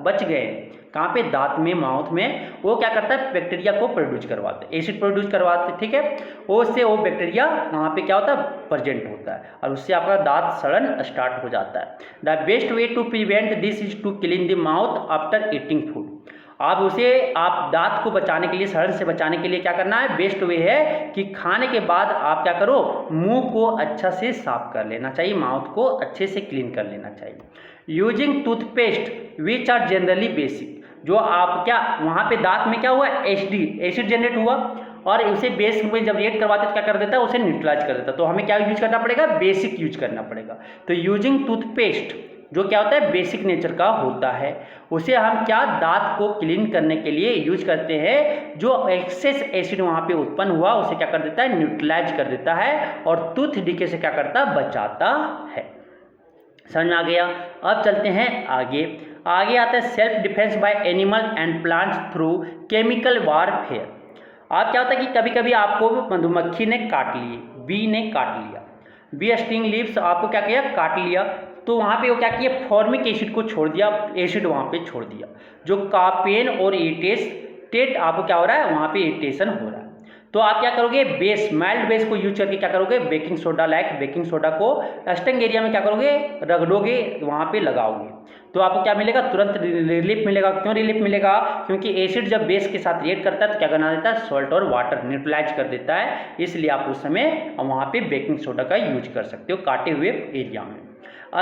बच गए, कहाँ पे, दांत में, माउथ में, वो क्या करता है, बैक्टीरिया को प्रोड्यूस करवाते हैं, एसिड प्रोड्यूस करवाते हैं, ठीक है। उससे वो बैक्टीरिया वहाँ पे क्या होता है, प्रेजेंट होता है, और उससे आपका दांत सड़न स्टार्ट हो जाता है। The best way to prevent this is to clean the mouth after eating food. आप दांत को बचाने के लिए, सड़न से बचाने के लिए क्या करना है, बेस्ट वे है कि खाने के बाद आप क्या करो, मुंह को अच्छा से साफ कर लेना चाहिए, माउथ को अच्छे से क्लीन कर लेना चाहिए। Using toothpaste which are generally basic, जो आप क्या वहाँ पे दांत में क्या हुआ, एसिड जनरेट हुआ, और उसे बेस में जब रिएक्ट करवाते तो क्या कर देता है, उसे न्यूट्रलाइज कर देता है। तो हमें क्या यूज करना पड़ेगा, बेसिक यूज करना पड़ेगा। तो यूजिंग टूथपेस्ट जो क्या होता है, बेसिक नेचर का होता है, उसे हम क्या, दांत को क्लीन करने के लिए यूज करते हैं। जो एक्सेस एसिड वहाँ पे उत्पन्न हुआ उसे क्या कर देता है, न्यूट्रलाइज कर देता है, और टूथ डिके से क्या करता है, बचाता है। समझ में आ गया। अब चलते हैं आगे आता है self defence bye animal and plants through chemical warfare. अब क्या होता है कि कभी कभी आपको मधुमक्खी ने काट ली, बी ने काट लिया, बी स्टिंग लीव्स आपको क्या किया, काट लिया, तो वहाँ पे वो क्या किया, फॉर्मिक एसिड को छोड़ दिया, एसिड वहाँ पे छोड़ दिया, जो कापेन और इरिटेट आपको क्या हो रहा है, वहाँ पे इरिटेशन हो रहा है। तो आप क्या करोगे, बेस, माइल्ड बेस को यूज करके क्या करोगे, बेकिंग सोडा, बेकिंग सोडा को स्टंग एरिया में क्या करोगे, रगड़ोगे, वहाँ पे लगाओगे, तो आपको क्या मिलेगा, तुरंत रिलीफ मिलेगा। क्यों रिलीफ मिलेगा, क्योंकि एसिड जब बेस के साथ रिएक्ट करता है तो क्या बना देता है, सॉल्ट और वाटर न्यूट्रलाइज कर देता है, इसलिए आप उस समय वहाँ पे बेकिंग सोडा का यूज कर सकते हो काटे हुए एरिया में।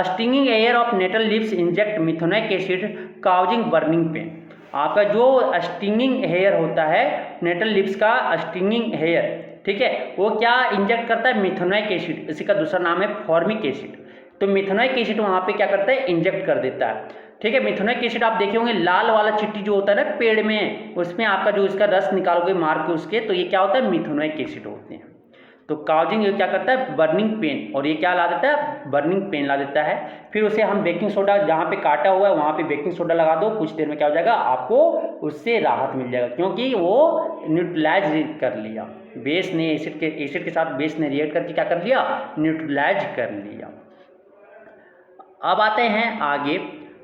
Stinging air of nettle leaves inject methanoic acid causing burning pain. आपका जो स्टिंगिंग हेयर होता है, नेटल लिप्स का स्टिंगिंग हेयर, ठीक है, वो क्या इंजेक्ट करता है, मिथेनोइक एसिड, इसी का दूसरा नाम है फॉर्मिक एसिड। तो मिथेनोइक एसिड वहाँ पे क्या करता है, इंजेक्ट कर देता है, ठीक है। मिथेनोइक एसिड आप देखे होंगे, लाल वाला चिट्टी जो होता है ना पेड़ में, उसमें आपका जो इसका रस निकालोगे मार के उसके, तो ये क्या होता है, मिथेनोइक एसिड होते हैं। तो काउजिंग ये क्या करता है, बर्निंग पेन, और ये क्या ला देता है, बर्निंग पेन ला देता है। फिर उसे हम बेकिंग सोडा, जहाँ पे काटा हुआ है वहाँ पे बेकिंग सोडा लगा दो, कुछ देर में क्या हो जाएगा, आपको उससे राहत मिल जाएगा, क्योंकि वो न्यूट्रलाइज कर लिया, बेस ने एसिड के साथ बेस ने रिएक्ट करके क्या कर लिया, न्यूट्रलाइज कर लिया। अब आते हैं आगे,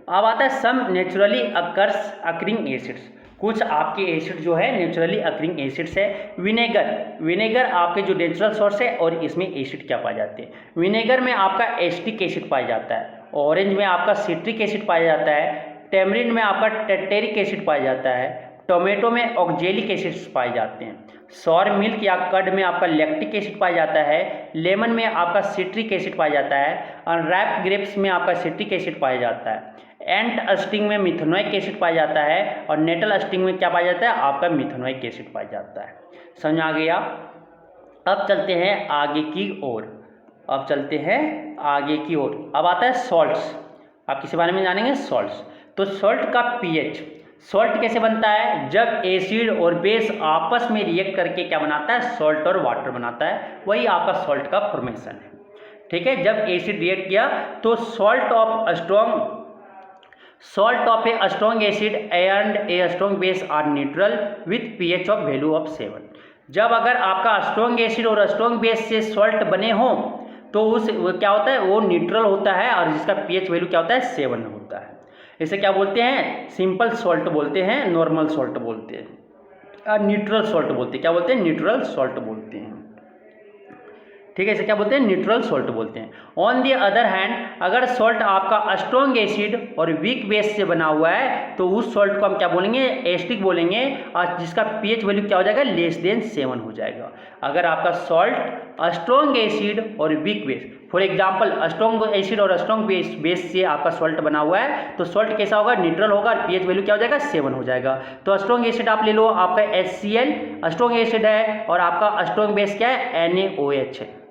अब आता है सम नेचुरली अकरिंग एसिड्स। कुछ आपके एसिड जो है नेचुरली अकरिंग एसिड्स है। विनेगर आपके जो नेचुरल सोर्स है और इसमें एसिड क्या पाए जाते हैं। विनेगर में आपका एसिटिक एसिड पाया जाता है, ऑरेंज में आपका सिट्रिक एसिड पाया जाता है, टेमरिन में आपका टेरिक एसिड पाया जाता है, टोमेटो में ऑक्जेलिक एसिड्स पाए जाते हैं, सॉर मिल्क या कर्ड में आपका लैक्टिक एसिड पाया जाता है, लेमन में आपका सिट्रिक एसिड पाया जाता है, अनरैप ग्रेप्स में आपका सिट्रिक एसिड पाया जाता है, एंट अस्टिंग में मिथेनोइक एसिड पाया जाता है और नेटल अस्टिंग में क्या पाया जाता है, आपका मिथेनोइक एसिड पाया जाता है। समझ आ गया। अब चलते हैं आगे की ओर। अब आता है सॉल्ट्स। आप किसी बारे में जानेंगे सॉल्ट्स। तो सॉल्ट का पीएच, सॉल्ट कैसे बनता है, जब एसिड और बेस आपस में रिएक्ट करके क्या बनाता है, सॉल्ट और वाटर बनाता है, वही आपका सॉल्ट का फॉर्मेशन है। ठीक है, जब एसिड रिएक्ट किया तो salt of a strong acid and a strong base are neutral with pH of value of 7। जब अगर आपका स्ट्रॉन्ग एसिड और स्ट्रॉन्ग बेस से सॉल्ट बने हों तो क्या होता है, वो न्यूट्रल होता है और जिसका पीएच वैल्यू क्या होता है, 7 होता है। इसे क्या बोलते हैं, सिंपल सॉल्ट बोलते हैं, नॉर्मल सॉल्ट बोलते हैं और न्यूट्रल सॉल्ट बोलते हैं। क्या बोलते हैं, न्यूट्रल सॉल्ट बोलते हैं। ठीक है, इसे क्या बोलते हैं, न्यूट्रल सॉल्ट बोलते हैं। ऑन दी अदर हैंड, अगर सॉल्ट आपका स्ट्रॉन्ग एसिड और वीक बेस से बना हुआ है तो उस सॉल्ट को हम क्या बोलेंगे, एसिडिक बोलेंगे और जिसका पीएच वैल्यू क्या हो जाएगा, लेस देन 7 हो जाएगा। अगर आपका सॉल्ट स्ट्रॉन्ग एसिड और weak base, for example strong acid और स्ट्रॉन्ग बेस से आपका सॉल्ट बना हुआ है तो सॉल्ट कैसा होगा, न्यूट्रल होगा और पीएच वैल्यू क्या हो जाएगा, 7 हो जाएगा। तो स्ट्रॉन्ग एसिड आप ले लो, आपका HCl स्ट्रॉन्ग एसिड है और आपका स्ट्रॉन्ग बेस क्या है, NaOH है,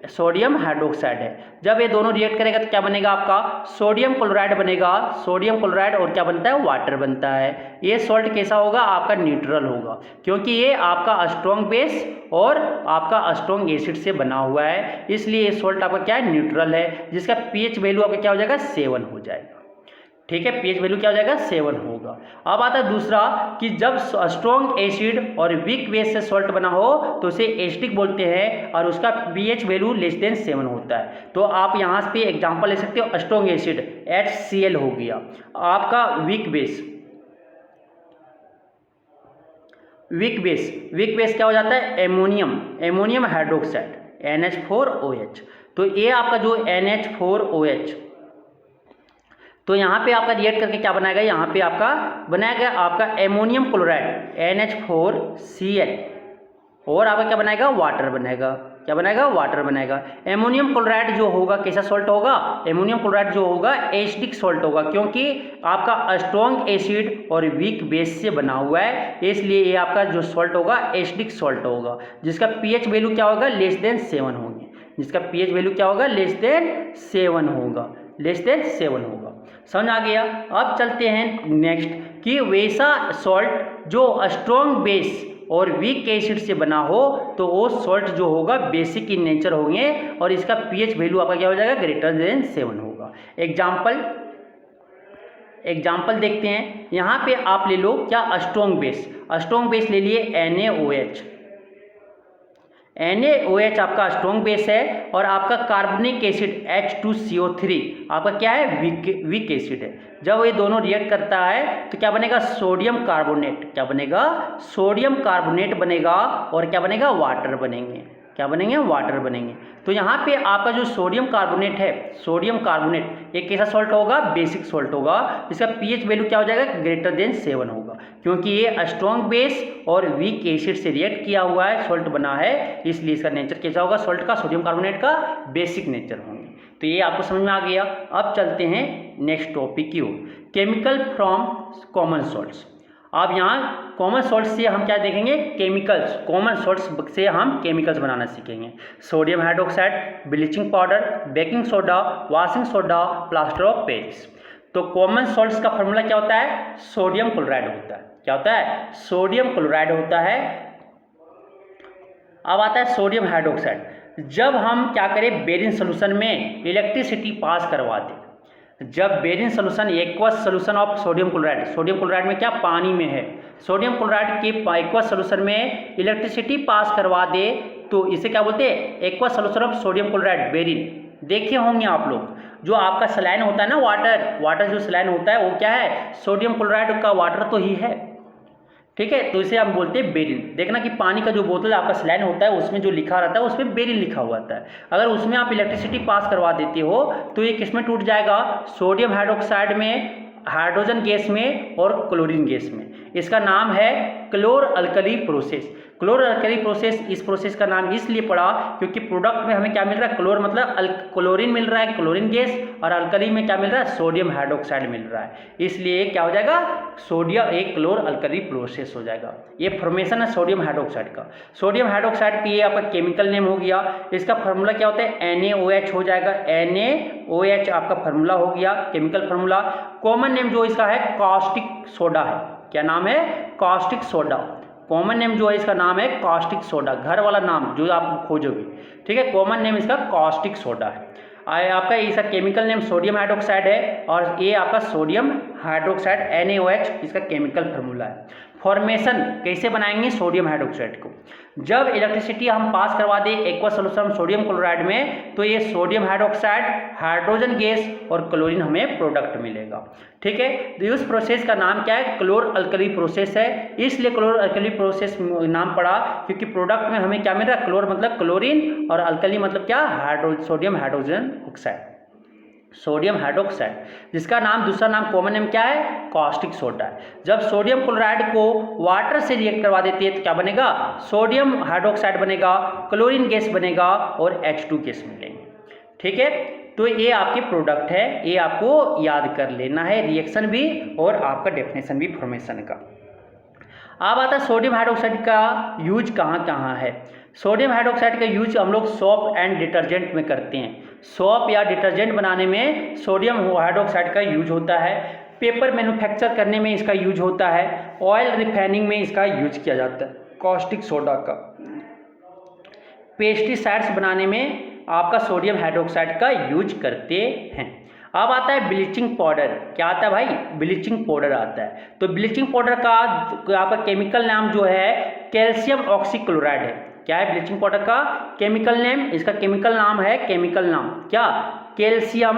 सोडियम हाइड्रोक्साइड है। जब ये दोनों रिएक्ट करेगा तो क्या बनेगा, आपका सोडियम क्लोराइड बनेगा। सोडियम क्लोराइड और क्या बनता है, वाटर बनता है। ये सॉल्ट कैसा होगा, आपका न्यूट्रल होगा क्योंकि ये आपका स्ट्रॉन्ग बेस और आपका स्ट्रॉन्ग एसिड से बना हुआ है, इसलिए ये सॉल्ट आपका क्या है, न्यूट्रल है, जिसका पीएच वैल्यू आपका क्या हो जाएगा, 7 हो जाएगा। ठीक है, पीएच वैल्यू क्या हो जाएगा, 7 होगा। अब आता है दूसरा कि जब स्ट्रॉन्ग एसिड और वीक बेस से सॉल्ट बना हो तो उसे एसिडिक बोलते हैं और उसका पीएच वैल्यू लेस देन 7 होता है। तो आप यहाँ पे एग्जांपल ले सकते हो, स्ट्रॉन्ग एसिड HCl हो गया, आपका वीक बेस क्या हो जाता है, एमोनियम हाइड्रोक्साइड NH4OH। तो ये आपका जो NH4OH तो यहाँ पे आपका रिएक्ट करके क्या बनाएगा, यहाँ पे आपका बनाएगा आपका एमोनियम क्लोराइड NH4Cl और आपका क्या बनाएगा, वाटर बनेगा। क्या बनाएगा, वाटर बनेगा। एमोनियम क्लोराइड जो होगा कैसा सॉल्ट होगा, एमोनियम क्लोराइड जो होगा एसिडिक सॉल्ट होगा क्योंकि आपका स्ट्रॉन्ग एसिड और वीक बेस से बना हुआ है, इसलिए ये आपका जो सॉल्ट होगा एसिडिक सॉल्ट होगा, जिसका पीएच वैल्यू क्या होगा, लेस देन 7 होंगे। जिसका पीएच वैल्यू क्या होगा, लेस देन 7 होगा, लेस देन 7 होगा। समझ आ गया। अब चलते हैं नेक्स्ट कि वैसा सॉल्ट जो स्ट्रॉन्ग बेस और वीक एसिड से बना हो तो वो सॉल्ट जो होगा बेसिक इन नेचर होंगे और इसका पीएच वैल्यू आपका क्या हो जाएगा, ग्रेटर देन 7 होगा। एग्जाम्पल देखते हैं। यहाँ पे आप ले लो क्या, स्ट्रॉन्ग बेस ले लिए NaOH आपका स्ट्रॉन्ग बेस है और आपका कार्बोनिक एसिड H2CO3 आपका क्या है, वीक एसिड है। जब ये दोनों रिएक्ट करता है तो क्या बनेगा, सोडियम कार्बोनेट। क्या बनेगा, सोडियम कार्बोनेट बनेगा और क्या बनेगा, वाटर बनेंगे। क्या बनेंगे, वाटर बनेंगे। तो यहाँ पे आपका जो सोडियम कार्बोनेट एक कैसा सॉल्ट होगा, बेसिक सॉल्ट होगा, इसका पीएच वैल्यू क्या हो जाएगा, ग्रेटर देन 7 होगा क्योंकि ये स्ट्रॉन्ग बेस और वीक एसिड से रिएक्ट किया हुआ है, सॉल्ट बना है, इसलिए इसका नेचर कैसा होगा, सॉल्ट का, सोडियम कार्बोनेट का बेसिक नेचर होंगे। तो ये आपको समझ में आ गया। अब चलते हैं नेक्स्ट टॉपिक की ओर, केमिकल फ्रॉम कॉमन सॉल्ट्स। अब यहाँ कॉमन सॉल्ट से हम क्या देखेंगे, केमिकल्स। कॉमन सॉल्ट्स से हम केमिकल्स बनाना सीखेंगे। Sodium hydroxide, bleaching powder, baking soda, washing soda, plaster of Paris. तो कॉमन सॉल्ट्स का फॉर्मूला क्या होता है, सोडियम क्लोराइड होता है। क्या होता है, सोडियम क्लोराइड होता है। अब आता है सोडियम हाइड्रोक्साइड। जब हम क्या करें, बेरिन सोल्यूशन में इलेक्ट्रिसिटी पास करवा दें, जब brine solution aqueous solution of sodium chloride में क्या, पानी में है, सोडियम क्लोराइड के एक्वस सोल्यूशन में इलेक्ट्रिसिटी पास करवा दे तो इसे क्या बोलते हैं, aqueous solution of sodium chloride, brine. देखे होंगे आप लोग, जो आपका सलाइन होता है ना, वाटर जो सलाइन होता है वो क्या है, सोडियम क्लोराइड का वाटर तो ही है। ठीक है, तो इसे हम बोलते हैं बेरिल। देखना कि पानी का जो बोतल आपका सलाइन होता है उसमें जो लिखा रहता है उसमें बेरिल लिखा हुआ होता है। अगर उसमें आप इलेक्ट्रिसिटी पास करवा देते हो तो ये किस में टूट जाएगा, सोडियम हाइड्रोक्साइड में, हाइड्रोजन गैस में और क्लोरीन गैस में। इसका नाम है क्लोर अल्कली प्रोसेस। क्लोर अल्कली प्रोसेस, इस प्रोसेस का नाम इसलिए पड़ा क्योंकि प्रोडक्ट में हमें क्या मिल रहा है, क्लोर मतलब क्लोरीन मिल रहा है, क्लोरीन गैस, और अल्कली में क्या मिल रहा है, सोडियम हाइड्रोक्साइड मिल रहा है। इसलिए क्या हो जाएगा, सोडियम एक क्लोर अल्कली प्रोसेस हो जाएगा। ये फॉर्मेशन है सोडियम हाइड्रोक्साइड का। सोडियम हाइड्रोक्साइड की ये आपका केमिकल नेम हो गया। इसका फार्मूला क्या होता है, NaOH हो जाएगा। NaOH आपका फार्मूला हो गया, केमिकल फार्मूला। कॉमन नेम जो इसका है कास्टिक सोडा है। क्या नाम है, कास्टिक सोडा। कॉमन नेम जो है इसका नाम है कास्टिक सोडा, घर वाला नाम जो आप खोजोगे, ठीक है। कॉमन नेम इसका कास्टिक सोडा है। आपका इसका केमिकल नेम सोडियम हाइड्रोक्साइड है और ये आपका सोडियम हाइड्रोक्साइड NaOH इसका केमिकल फार्मूला है। फॉर्मेशन कैसे बनाएंगे सोडियम हाइड्रोक्साइड को, जब इलेक्ट्रिसिटी हम पास करवा दें एक्वा सोल्यूशन सोडियम क्लोराइड में तो ये सोडियम हाइड्रोक्साइड, हाइड्रोजन गैस और क्लोरीन हमें प्रोडक्ट मिलेगा, ठीक है। तो इस प्रोसेस का नाम क्या है, क्लोर अल्कली प्रोसेस है। इसलिए क्लोर अल्कली प्रोसेस नाम पड़ा क्योंकि प्रोडक्ट में हमें क्या मिल रहा है, क्लोर मतलब क्लोरीन और अल्कली मतलब क्या, sodium hydrogen oxide, sodium hydroxide, जिसका नाम दूसरा नाम कॉमन नेम क्या है, कास्टिक सोडा है। जब सोडियम क्लोराइड को वाटर से रिएक्ट करवा देती है तो क्या बनेगा, सोडियम हाइड्रोक्साइड बनेगा, क्लोरीन गैस बनेगा और H2 गैस मिलेंगे, ठीक है। तो ये आपके प्रोडक्ट है, ये आपको याद कर लेना है, रिएक्शन भी और आपका डेफिनेशन भी फॉर्मेशन का। अब आता है सोडियम हाइड्रोक्साइड का यूज कहाँ कहाँ है। सोडियम हाइड्रोक्साइड का यूज हम लोग सोप एंड डिटर्जेंट में करते हैं। सोप या डिटर्जेंट बनाने में सोडियम हाइड्रोक्साइड का यूज होता है। पेपर मैन्युफैक्चर करने में इसका यूज होता है। ऑयल रिफाइनिंग में इसका यूज किया जाता है कास्टिक सोडा का। पेस्टिसाइड्स बनाने में आपका सोडियम हाइड्रोक्साइड का यूज करते हैं। अब आता है ब्लीचिंग पाउडर। क्या आता है भाई, ब्लीचिंग पाउडर आता है। तो ब्लीचिंग पाउडर का आपका केमिकल नाम जो है कैल्शियम ऑक्सीक्लोराइड है। क्या है ब्लीचिंग पाउडर का केमिकल नेम, इसका केमिकल नाम है, केमिकल नाम क्या, कैल्शियम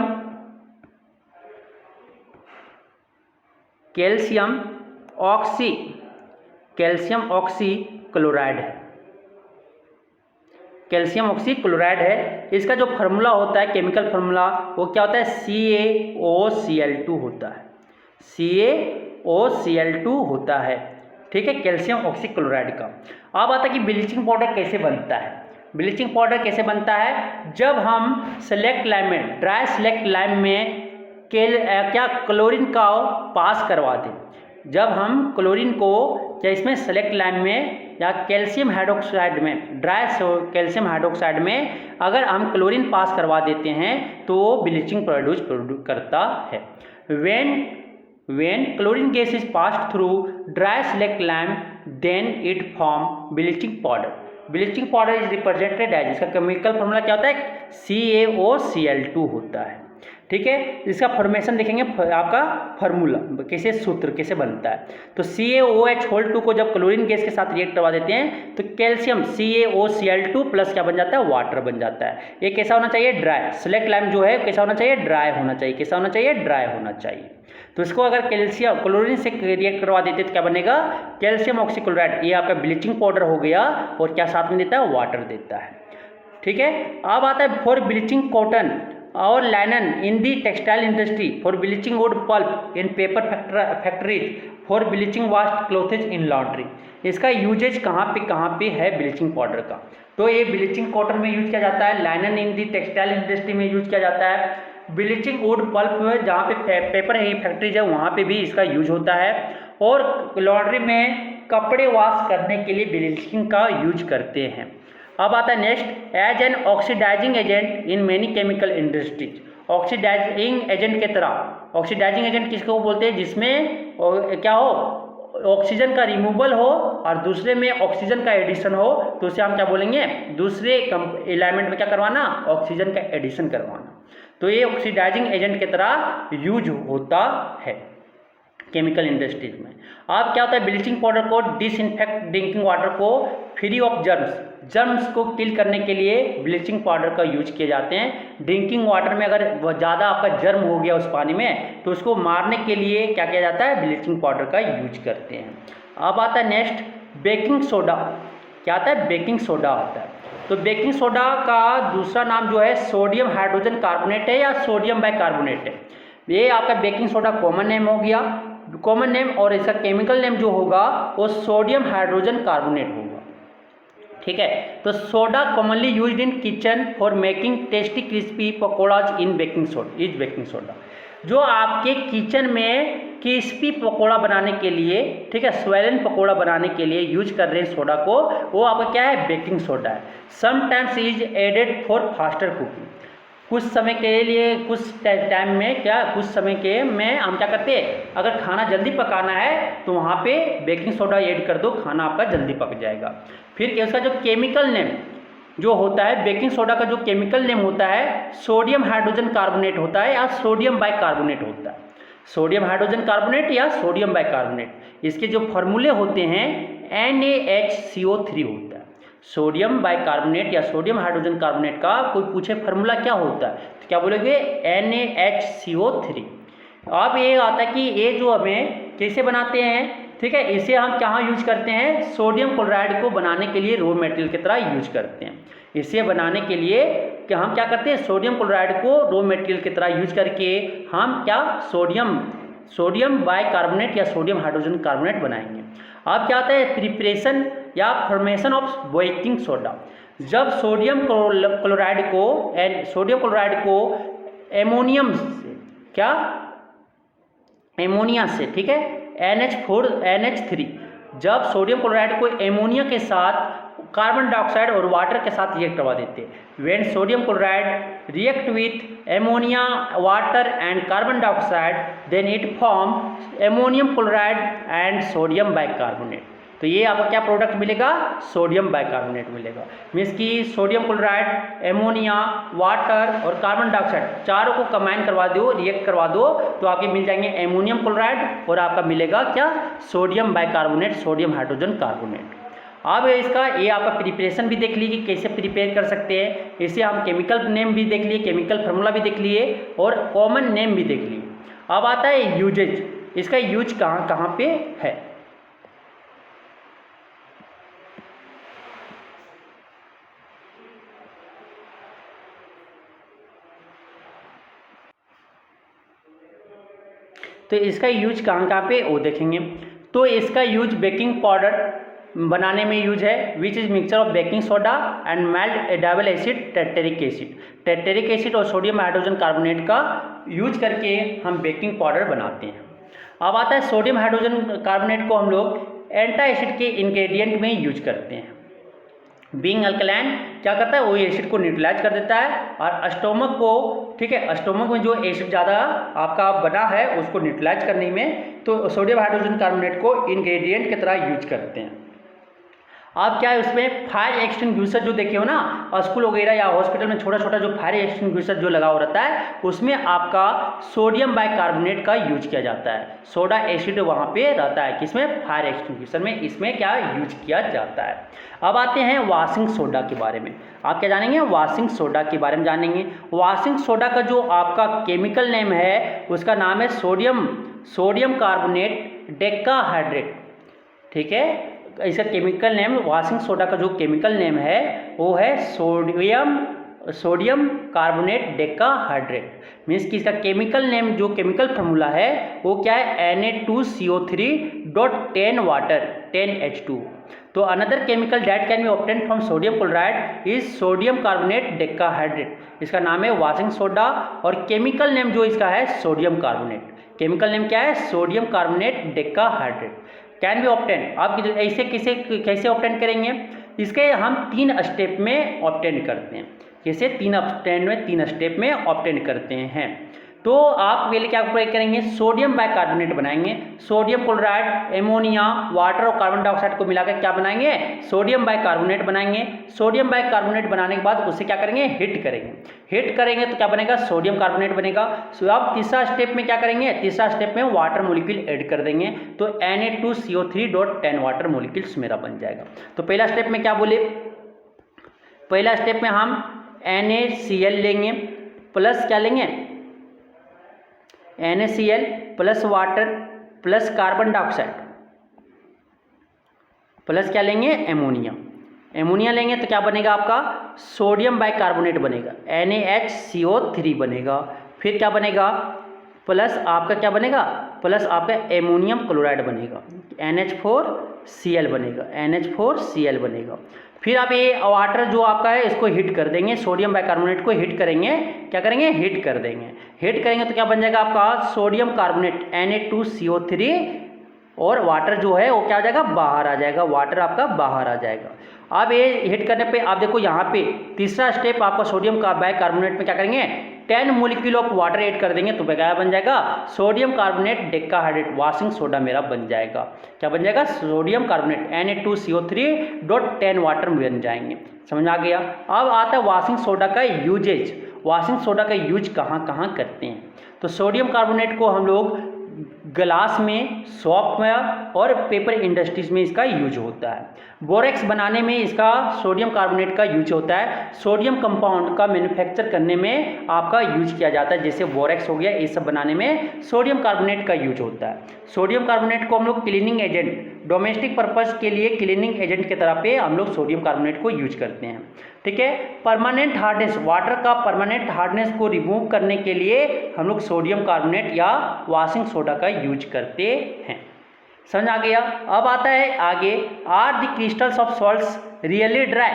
ऑक्सीक्लोराइड है। कैल्शियम ऑक्सीक्लोराइड है। इसका जो फार्मूला होता है, केमिकल फार्मूला, वो क्या होता है, CaOCl2 होता है। CaOCl2 होता है, ठीक है, कैल्शियम ऑक्सीक्लोराइड का। अब आता है कि ब्लीचिंग पाउडर कैसे बनता है। ब्लीचिंग पाउडर कैसे बनता है, जब हम सेलेक्ट लाइम में, ड्राई सेलेक्ट लाइम में क्लोरीन का पास करवा दें। जब हम क्लोरीन को या इसमें सेलेक्ट लाइम में या कैल्शियम हाइड्रोक्साइड में, ड्राई कैल्शियम हाइड्रोक्साइड में अगर हम क्लोरीन पास करवा देते हैं तो वो ब्लीचिंग प्रोड्यूस करता है। When chlorine gas is passed through dry select lime, then it form bleaching powder. Bleaching powder is represented as, इसका केमिकल फॉर्मूला क्या होता है, CaOCl2 होता है, ठीक है। इसका फॉर्मेशन देखेंगे आपका फार्मूला कैसे, सूत्र कैसे बनता है। तो CaOH2 को जब क्लोरीन गैस के साथ रिएक्ट करवा देते हैं तो कैल्शियम CaOCl2 प्लस क्या बन जाता है, वाटर बन जाता है। ये कैसा होना चाहिए, ड्राई। सेलेक्ट लाइम जो है कैसा होना चाहिए, ड्राई होना चाहिए। कैसा होना चाहिए, ड्राई होना चाहिए। तो इसको अगर कैल्शियम क्लोरीन से रिएक्ट करवा देते तो क्या बनेगा, कैल्शियम ऑक्सीक्लोराइड। ये आपका ब्लीचिंग पाउडर हो गया और क्या साथ में देता है, वाटर देता है, ठीक है। अब आता है फॉर ब्लीचिंग कॉटन और linen in the textile industry, for bleaching wood pulp in paper factories, for bleaching washed clothes in laundry. इसका यूजेज कहाँ पे है ब्लीचिंग पाउडर का। तो ये ब्लीचिंग कॉटन में यूज किया जाता है, लाइनन इन दी टेक्सटाइल इंडस्ट्री में यूज किया जाता है, ब्लीचिंग वुड पल्प में जहाँ पे पेपर फैक्ट्रीज है वहाँ पे भी इसका यूज होता है, और लॉन्ड्री में कपड़े वॉश करने के लिए ब्लीचिंग का यूज करते हैं। अब आता है next, as an oxidising agent in many chemical industries. Oxidising agent के तरह, ऑक्सीडाइजिंग एजेंट किसको बोलते हैं, जिसमें क्या हो, ऑक्सीजन का रिमूवल हो और दूसरे में ऑक्सीजन का एडिशन हो, तो उसे हम क्या बोलेंगे, दूसरे एलिमेंट में क्या करवाना, ऑक्सीजन का एडिशन करवाना। तो ये ऑक्सीडाइजिंग एजेंट की तरह यूज होता है, केमिकल इंडस्ट्रीज में। अब क्या होता है, ब्लीचिंग पाउडर को डिसइंफेक्ट ड्रिंकिंग वाटर को फ्री ऑफ जर्म्स को किल करने के लिए ब्लीचिंग पाउडर का यूज किए जाते हैं। ड्रिंकिंग वाटर में अगर ज़्यादा आपका जर्म हो गया उस पानी में तो उसको मारने के लिए क्या किया जाता है, ब्लीचिंग पाउडर का यूज करते हैं। अब आता है नेक्स्ट बेकिंग सोडा। क्या आता है, बेकिंग सोडा होता है। तो बेकिंग सोडा का दूसरा नाम जो है सोडियम हाइड्रोजन कार्बोनेट है या सोडियम बाइकार्बोनेट है। ये आपका बेकिंग सोडा कॉमन नेम हो गया, कॉमन नेम, और इसका केमिकल नेम जो होगा वो सोडियम हाइड्रोजन कार्बोनेट होगा। ठीक है, तो soda commonly used in kitchen for making tasty crispy pakoras in baking soda. जो आपके किचन में क्रिस्पी पकौड़ा बनाने के लिए, ठीक है, स्वेलन पकौड़ा बनाने के लिए यूज कर रहे हैं सोडा को, वो आपका क्या है, बेकिंग सोडा है। Sometimes is added for faster cooking. कुछ समय के लिए, कुछ टाइम में क्या, कुछ समय के में हम क्या करते हैं, अगर खाना जल्दी पकाना है तो वहाँ पे बेकिंग सोडा ऐड कर दो, खाना आपका जल्दी पक जाएगा। फिर उसका जो केमिकल नेम जो होता है, बेकिंग सोडा का जो केमिकल नेम होता है सोडियम हाइड्रोजन कार्बोनेट होता है या सोडियम बाइकार्बोनेट होता है। सोडियम हाइड्रोजन कार्बोनेट या सोडियम बाइकार्बोनेट, इसके जो फॉर्मूले होते हैं NaHCO3 होता है। सोडियम बाइकार्बोनेट या सोडियम हाइड्रोजन कार्बोनेट का कोई पूछे फार्मूला क्या होता है तो क्या बोलोगे, NaHCO3। अब ये आता है कि ये जो हमें कैसे बनाते हैं, ठीक है, इसे हम कहाँ यूज करते हैं, सोडियम क्लोराइड को बनाने के लिए रॉ मटेरियल की तरह यूज करते हैं। इसे बनाने के लिए कि हम क्या करते हैं, सोडियम क्लोराइड को रॉ मटेरियल की तरह यूज करके हम क्या सोडियम बाइकार्बोनेट या सोडियम हाइड्रोजन कार्बोनेट बनाएंगे। अब क्या होता है, प्रिपरेशन या फॉर्मेशन ऑफ बेकिंग सोडा। जब सोडियम क्लोराइड को एमोनियम से, क्या, एमोनिया से, ठीक है, NH3, जब सोडियम क्लोराइड को एमोनिया के साथ कार्बन डाइऑक्साइड और वाटर के साथ रिएक्ट करवा देते हैं। When sodium chloride react with ammonia, water and carbon dioxide, then it form ammonium chloride and sodium bicarbonate. तो ये आपका क्या प्रोडक्ट मिलेगा, सोडियम बाइकार्बोनेट मिलेगा। मीन्स कि सोडियम क्लोराइड, एमोनिया, वाटर और कार्बन डाइऑक्साइड चारों को कंबाइन करवा दो, रिएक्ट करवा दो, तो आपके मिल जाएंगे एमोनियम क्लोराइड और आपका मिलेगा क्या, sodium bicarbonate, sodium hydrogen carbonate. अब इसका ये आपका प्रिपरेशन भी देख लीजिए कि कैसे प्रिपेयर कर सकते हैं। इसे हम केमिकल नेम भी देख लिए, केमिकल फार्मूला भी देख लिए और कॉमन नेम भी देख लिए। अब आता है यूजेज, इसका यूज कहाँ कहाँ पे है। तो इसका यूज कहाँ कहाँ पे वो देखेंगे। तो इसका यूज बेकिंग पाउडर बनाने में यूज है, which is mixture of baking soda and mild edible acid tartaric acid और सोडियम हाइड्रोजन कार्बोनेट का यूज करके हम बेकिंग पाउडर बनाते हैं। अब आता है सोडियम हाइड्रोजन कार्बोनेट को हम लोग एंटा एसिड के इंग्रेडिएंट में यूज करते हैं। बीइंग अल्कलाइन क्या करता है, वो एसिड को न्यूट्रलाइज कर देता है और स्टोमक को, ठीक है, स्टोमक में जो एसिड ज़्यादा आपका बना है उसको न्यूट्रलाइज करने में तो सोडियम हाइड्रोजन कार्बोनेट को इंग्रेडिएंट की तरह यूज करते हैं। आप क्या है, उसमें फायर एक्सटिंग्विशर जो देखे हो ना स्कूल वगैरह या हॉस्पिटल में, छोटा छोटा जो फायर एक्सटिंग्विशर जो लगा हुआ रहता है उसमें आपका सोडियम बाइकार्बोनेट का यूज किया जाता है। सोडा एसिड वहाँ पे रहता है, किसमें, फायर एक्सटिंग्विशर में, इसमें क्या यूज किया जाता है। अब आते हैं वॉशिंग सोडा के बारे में। आप क्या जानेंगे, वॉशिंग सोडा के बारे में जानेंगे। वॉशिंग सोडा का जो आपका केमिकल नेम है उसका नाम है सोडियम कार्बोनेट डेकाहाइड्रेट। ठीक है, इसका केमिकल नेम, वॉशिंग सोडा का जो केमिकल नेम है वो है सोडियम कार्बोनेट डेकाहाइड्रेट। मीन्स कि इसका केमिकल नेम, जो केमिकल फार्मूला है वो क्या है, Na2CO3.10 वाटर 10H2। तो another chemical that can be obtain from sodium chloride is sodium carbonate decahydrate. इसका नाम है वॉशिंग सोडा और केमिकल नेम जो इसका है सोडियम कार्बोनेट। केमिकल नेम क्या है, sodium carbonate decahydrate. Can be obtain, आप ऐसे कैसे ऑब्टेन करेंगे, इसके हम 3 स्टेप में ऑब्टेन करते हैं। कैसे, 3 स्टेप में ऑब्टेन करते हैं। तो आप पहले क्या करेंगे, सोडियम बाइकार्बोनेट बनाएंगे। सोडियम क्लोराइड, एमोनिया, वाटर और कार्बन डाइऑक्साइड को मिलाकर क्या बनाएंगे, सोडियम बाइकार्बोनेट बनाएंगे। सोडियम बाइकार्बोनेट बनाने के बाद उसे क्या करेंगे, हिट करेंगे। हिट करेंगे तो क्या बनेगा, सोडियम कार्बोनेट बनेगा। सो अब तीसरा स्टेप में क्या करेंगे, तीसरा स्टेप में वाटर मोलिक्यूल ऐड कर देंगे, तो Na2CO3.10 वाटर मोलिक्यूल्स मेरा बन जाएगा। तो पहला स्टेप में क्या बोले, पहला स्टेप में हम NaCl लेंगे प्लस क्या लेंगे, NaCl plus water plus carbon dioxide plus क्या लेंगे, एमोनिया। एमोनिया लेंगे तो क्या बनेगा आपका, सोडियम बाइकार्बोनेट बनेगा, NaHCO3 बनेगा। फिर क्या बनेगा, प्लस आपका क्या बनेगा, प्लस आपका एमोनियम क्लोराइड बनेगा, NH4Cl बनेगा, NH4Cl बनेगा। फिर आप ये वाटर जो आपका है इसको हिट कर देंगे, सोडियम बाइकार्बोनेट को हिट करेंगे, क्या करेंगे, हिट कर देंगे। हिट करेंगे तो क्या बन जाएगा आपका सोडियम कार्बोनेट Na2CO3, और वाटर जो है वो क्या हो जाएगा, बाहर आ जाएगा, वाटर आपका बाहर आ जाएगा। अब ये हिट करने पे आप देखो यहाँ पे तीसरा स्टेप आपका सोडियम बाइकार्बोनेट में क्या करेंगे, 10 मोलिक्यूल ऑफ वाटर ऐड कर देंगे, तो क्या बन जाएगा, sodium carbonate decahydrate washing soda मेरा बन जाएगा। क्या बन जाएगा, सोडियम कार्बोनेट Na2CO3.10 वाटर बन जाएंगे। समझ में आ गया। अब आता है वॉशिंग सोडा का यूजेज। वॉशिंग सोडा का यूज कहाँ कहाँ करते हैं, तो सोडियम कार्बोनेट को हम लोग ग्लास में, सॉफ्टवेयर और पेपर इंडस्ट्रीज में इसका यूज होता है। बोरेक्स बनाने में इसका सोडियम कार्बोनेट का यूज होता है। सोडियम कंपाउंड का मैन्युफैक्चर करने में आपका यूज किया जाता है, जैसे बोरेक्स हो गया, ये सब बनाने में सोडियम कार्बोनेट का यूज होता है। सोडियम कार्बोनेट को हम लोग क्लीनिंग एजेंट, डोमेस्टिक पर्पज़ के लिए क्लीनिंग एजेंट की तरह पे हम लोग सोडियम कार्बोनेट को यूज करते हैं। ठीक है। परमानेंट हार्डनेस, वाटर का परमानेंट हार्डनेस को रिमूव करने के लिए हम लोग सोडियम कार्बोनेट या वॉशिंग सोडा का यूज करते हैं। समझ आ गया। अब आता है आगे, are the crystals of salts really dry,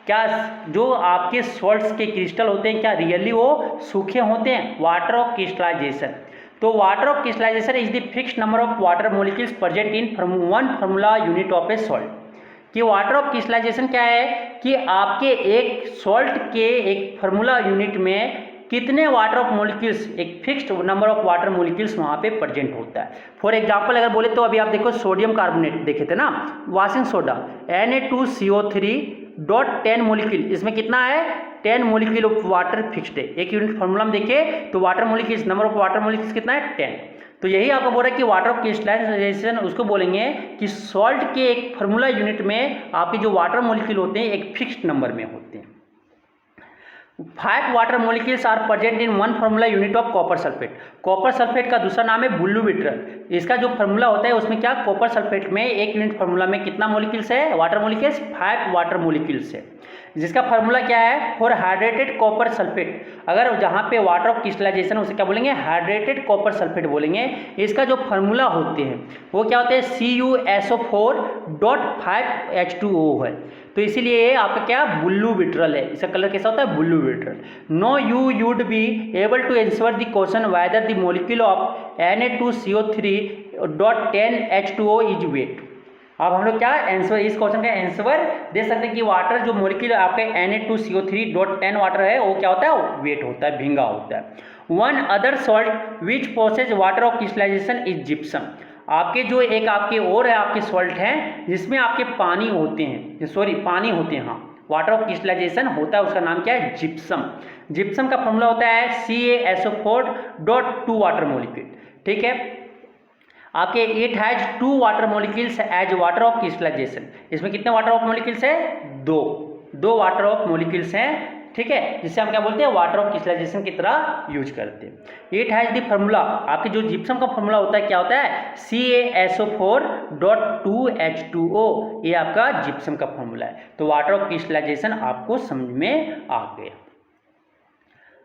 क्या जो आपके सॉल्ट्स के क्रिस्टल होते हैं क्या रियली वो सूखे होते हैं। वाटर ऑफ क्रिस्टलाइजेशन, तो water of crystallisation is the fixed number of water molecules present in one formula unit of a salt. कि वाटर ऑफ क्रिस्टलाइजेशन क्या है कि आपके एक सॉल्ट के एक फार्मूला यूनिट में कितने वाटर ऑफ मोलिक्यूल्स, एक fixed number of water molecules वहाँ पे प्रेजेंट होता है। फॉर एग्जांपल अगर बोले तो अभी आप देखो सोडियम कार्बोनेट देखे थे ना, वॉशिंग सोडा Na2CO3.10 मोलिक्यूल, इसमें कितना है 10 मोलिक्यूल ऑफ वाटर फिक्स्ड है। एक यूनिट फार्मूला में देखे तो water molecules, number of water molecules कितना है 10। तो यही आपको बोल रहा है कि वाटर ऑफ क्रिस्टलाइजेशन उसको बोलेंगे कि सॉल्ट के एक फार्मूला यूनिट में आपके जो वाटर मोलिक्यूल होते हैं एक फिक्स्ड नंबर में होते हैं। 5 water molecules are present in one formula unit of copper sulphate. Copper sulphate का दूसरा नाम है ब्लू विट्रल। इसका जो फार्मूला होता है उसमें क्या, कॉपर सल्फेट में एक यूनिट फार्मूला में कितना मोलिक्यूल्स है, वाटर मोलिक्यूल्स 5 वाटर मोलिक्यूल्स है, जिसका फार्मूला क्या है फॉर हाइड्रेटेड कॉपर सल्फेट। अगर जहाँ पे वाटर ऑफ क्रिस्टलाइजेशन उसे क्या बोलेंगे, हाइड्रेटेड कॉपर सल्फेट बोलेंगे। इसका जो फार्मूला होते हैं वो क्या होते हैं CuSO4.5H2O है। तो इसीलिए ये आपका क्या ब्लू विट्रल है, इसका कलर कैसा होता है blue vitriol. No you you'd be able to answer the question whether the molecule of Na2CO3.10H2O is wet. अब हम लोग क्या आंसर, इस क्वेश्चन का आंसर दे सकते हैं कि वाटर जो मॉलिक्यूल आपके Na2CO3.10 वाटर है वो क्या होता है, वेट होता है, भींगा होता है। One other salt which process water of crystallisation is gypsum. आपके जो एक आपके और है आपके सॉल्ट हैं जिसमें आपके पानी होते हैं, सॉरी पानी होते हैं, हाँ वाटर ऑफ क्रिस्टलाइजेशन होता है, उसका नाम क्या है जिप्सम। जिप्सम का फॉर्मूला होता है CaSO4.2 वाटर मोलिक्यूल। ठीक है। आपके it has 2 water molecules as water of crystallisation. इसमें कितने वाटर ऑफ मोलिक्यूल्स है, 2 वाटर ऑफ मोलिक्यूल्स हैं। ठीक है, जिससे हम क्या बोलते हैं वाटर ऑफ क्रिस्टलाइजेशन की तरह यूज करते हैं। इट हैज द फार्मूला, आपके जो जिप्सम का फार्मूला होता है क्या होता है CaSO4.2H2O, ये आपका जिप्सम का फार्मूला है। तो वाटर ऑफ क्रिस्टलाइजेशन आपको समझ में आ गया।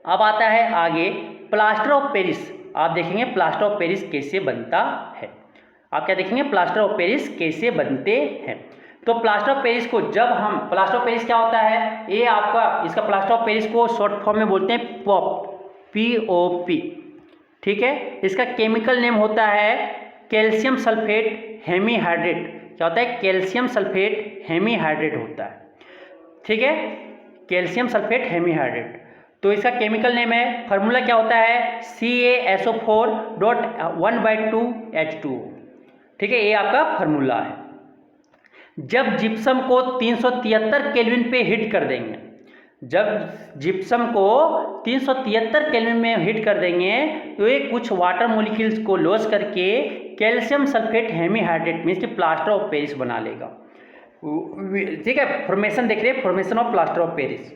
अब आता है आगे प्लास्टर ऑफ पेरिस। आप देखेंगे प्लास्टर ऑफ पेरिस कैसे बनता है। आप क्या देखेंगे, प्लास्टर ऑफ पेरिस कैसे बनते हैं। तो प्लास्टर ऑफ पेरिस को जब हम, प्लास्टर ऑफ पेरिस क्या होता है, ये आपका इसका प्लास्टर ऑफ पेरिस को शॉर्ट फॉर्म में बोलते हैं POP। ठीक है। इसका केमिकल नेम होता है कैल्शियम सल्फेट हेमीहाइड्रेट। क्या होता है, कैल्शियम सल्फेट हेमीहाइड्रेट होता है। ठीक है, कैल्शियम सल्फेट हेमीहाइड्रेट। तो इसका केमिकल नेम है, फार्मूला क्या होता है, CaSO4.1/2H2O। ठीक है, ये आपका फार्मूला है। जब जिप्सम को 373 केल्विन पे हीट कर देंगे, जब जिप्सम को 373 केल्विन में हीट कर देंगे तो ये कुछ वाटर मॉलिक्यूल्स को लॉस करके कैल्शियम सल्फेट हेमीहाइड्रेट मीन्स कि प्लास्टर ऑफ पेरिस बना लेगा। ठीक है, फॉर्मेशन देख रहे हैं, formation of plaster of Paris.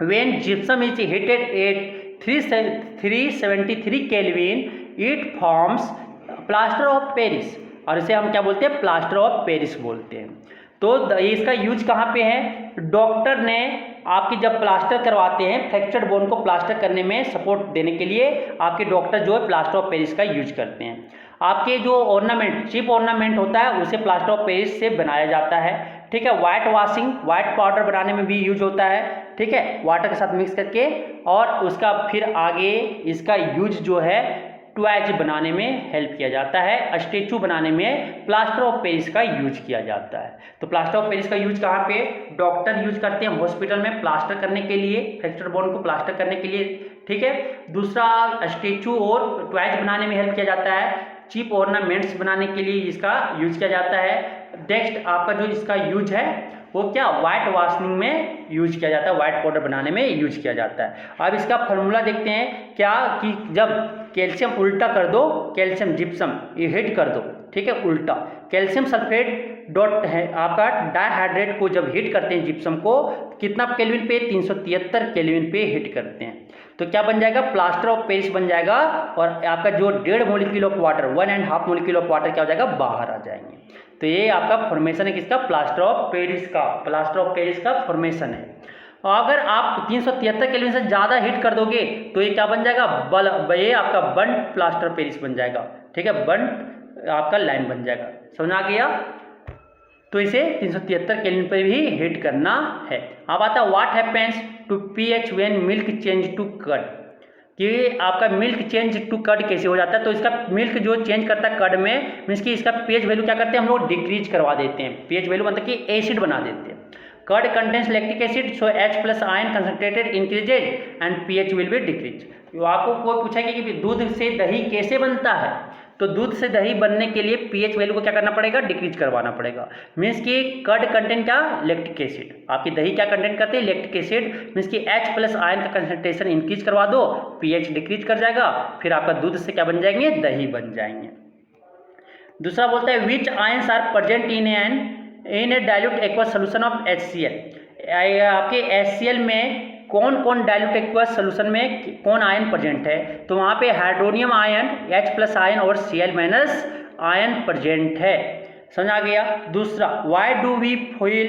When gypsum is heated at 373 kelvin it forms plaster of Paris, और इसे हम क्या बोलते हैं, प्लास्टर ऑफ पेरिस बोलते हैं। तो इसका यूज कहाँ पे है, डॉक्टर ने आपकी जब प्लास्टर करवाते हैं, फ्रैक्चर्ड बोन को प्लास्टर करने में सपोर्ट देने के लिए आपके डॉक्टर जो है प्लास्टर ऑफ पेरिस का यूज करते हैं। आपके जो ऑर्नामेंट, चिप ऑर्नामेंट होता है उसे प्लास्टर ऑफ पेरिस से बनाया जाता है। ठीक है, वाइट वॉशिंग, वाइट पाउडर बनाने में भी यूज होता है। ठीक है, वाटर के साथ मिक्स करके, और उसका फिर आगे इसका यूज जो है टॉयज बनाने में हेल्प किया जाता है, स्टैचू बनाने में प्लास्टर ऑफ पेरिस का यूज किया जाता है। तो प्लास्टर ऑफ पेरिस का यूज कहाँ पे, डॉक्टर यूज करते हैं हॉस्पिटल में प्लास्टर करने के लिए, फ्रैक्चर बोन को प्लास्टर करने के लिए। ठीक है, दूसरा स्टैचू और टॉयज बनाने में हेल्प किया जाता है, चिप ऑर्नामेंट्स बनाने के लिए इसका यूज किया जाता है। नेक्स्ट आपका जो इसका यूज है वो क्या, वाइट वॉशिंग में यूज किया जाता है, वाइट पाउडर बनाने में यूज किया जाता है। अब इसका फार्मूला देखते हैं क्या, कि जब कैल्शियम उल्टा कर दो, कैल्शियम जिप्सम ये हीट कर दो, ठीक है, उल्टा कैल्शियम सल्फेट डॉट है आपका डाइहाइड्रेट को जब हीट करते हैं जिप्सम को, कितना केल्विन पे, 373 केल्विन पे हीट करते हैं, तो क्या बन जाएगा, प्लास्टर ऑफ पेरिस बन जाएगा। और आपका जो 1.5 molecule of water, 1.5 molecule of water क्या हो जाएगा, बाहर आ जाएंगे। तो ये आपका फॉर्मेशन है किसका, प्लास्टर ऑफ पेरिस का, प्लास्टर ऑफ पेरिस का फॉर्मेशन है। अगर आप 373 केल्विन से ज़्यादा हीट कर दोगे तो ये क्या बन जाएगा, ये आपका बर्न्ड प्लास्टर ऑफ पेरिस बन जाएगा। ठीक है, बर्न्ड आपका लाइन बन जाएगा, समझ आ गया। तो इसे 373 केल्विन पर भी हीट करना है। अब आता है what happens to pH when milk change to curd, कि आपका मिल्क चेंज टू कर्ड कैसे हो जाता है। तो इसका मिल्क जो चेंज करता है कर्ड में, मीन्स कि इसका पीएच वैल्यू क्या करते हैं हम लोग, डिक्रीज करवा देते हैं। पीएच वैल्यू मतलब कि एसिड बना देते हैं। Curd contains lactic acid, so H+ ion concentrated increases and pH will be decrease. तो आपको कोई पूछेगा कि दूध से दही कैसे बनता है, तो दूध से दही बनने के लिए पीएच वैल्यू को क्या करना पड़ेगा, डिक्रीज करवाना पड़ेगा। मीन्स कि कर्ड कंटेंट क्या, लैक्टिक एसिड, आपकी दही क्या कंटेंट करते हैं, लैक्टिक एसिड। मीन्स कि H+ आयन का कंसंट्रेशन इंक्रीज करवा दो, पीएच डिक्रीज कर जाएगा, फिर आपका दूध से क्या बन जाएंगे, दही बन जाएंगे। दूसरा बोलता है which ions are present in a dilute aqueous solution of HCl, आपके HCl में कौन कौन डाइल्यूट एक्वस सोल्यूशन में कौन आयन प्रेजेंट है, तो वहाँ पे हाइड्रोनियम आयन, H+ आयन और Cl- आयन प्रेजेंट है, समझ आ गया। दूसरा, why do we feel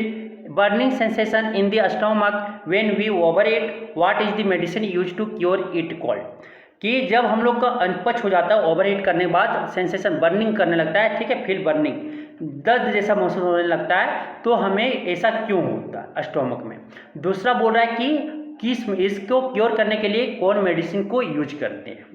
burning sensation in the stomach when we overeat, what is the medicine use to cure it called, कि जब हम लोग का अनपच हो जाता है ओवरईट करने के बाद, सेंसेशन बर्निंग करने लगता है, ठीक है, फील बर्निंग, दर्द जैसा महसूस होने लगता है, तो हमें ऐसा क्यों होता है स्टोमक में। दूसरा बोल रहा है कि किस इसको क्योर करने के लिए कौन मेडिसिन को यूज करते हैं।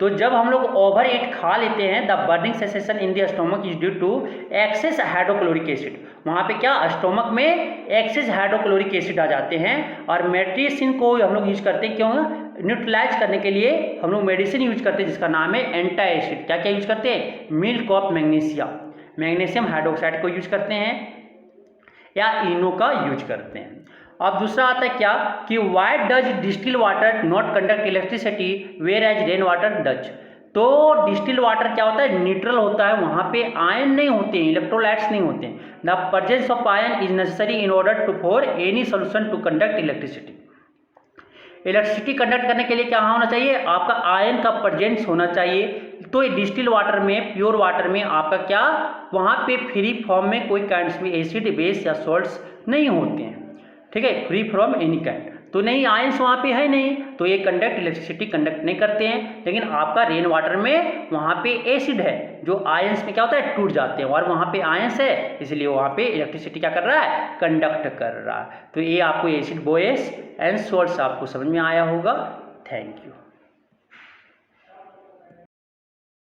तो जब हम लोग ओवर ईट खा लेते हैं, the burning sensation in the stomach is due to excess hydrochloric acid, वहाँ पे क्या स्टोमक में एक्सेस हाइड्रोक्लोरिक एसिड आ जाते हैं, और मेडिसिन को हम लोग यूज करते हैं क्यों, न्यूट्रलाइज करने के लिए हम लोग मेडिसिन यूज करते हैं जिसका नाम है एंटी एसिड। क्या क्या यूज करते हैं, मिल्क ऑफ मैग्नीशियम हाइड्रोक्साइड को यूज करते हैं, या इनो का यूज करते हैं। अब दूसरा आता है क्या, कि why does distil water not conduct electricity whereas rain water does, तो डिस्टिल वाटर क्या होता है, न्यूट्रल होता है, वहाँ पे आयन नहीं होते हैं, इलेक्ट्रोलाइट्स नहीं होते हैं। The presence of ion is necessary in order to for any solution to conduct electricity. Electricity conduct करने के लिए क्या होना चाहिए, आपका आयन का प्रेजेंस होना चाहिए। तो डिस्टिल वाटर में, प्योर वाटर में आपका क्या, वहाँ पे फ्री फॉर्म में कोई काइंड में एसिड, बेस या सॉल्ट्स नहीं होते हैं, ठीक है, फ्री फ्रॉम एनी काइंड, तो नहीं आयंस वहाँ पे है नहीं, तो ये कंडक्ट इलेक्ट्रिसिटी कंडक्ट नहीं करते हैं। लेकिन आपका रेन वाटर में वहाँ पे एसिड है, जो आयंस में क्या होता है, टूट जाते हैं, और वहाँ पे आयंस है, इसलिए वहाँ पे इलेक्ट्रिसिटी क्या कर रहा है, कंडक्ट कर रहा है। तो ये आपको एसिड, बेस एंड सॉल्ट्स आपको समझ में आया होगा। Thank you.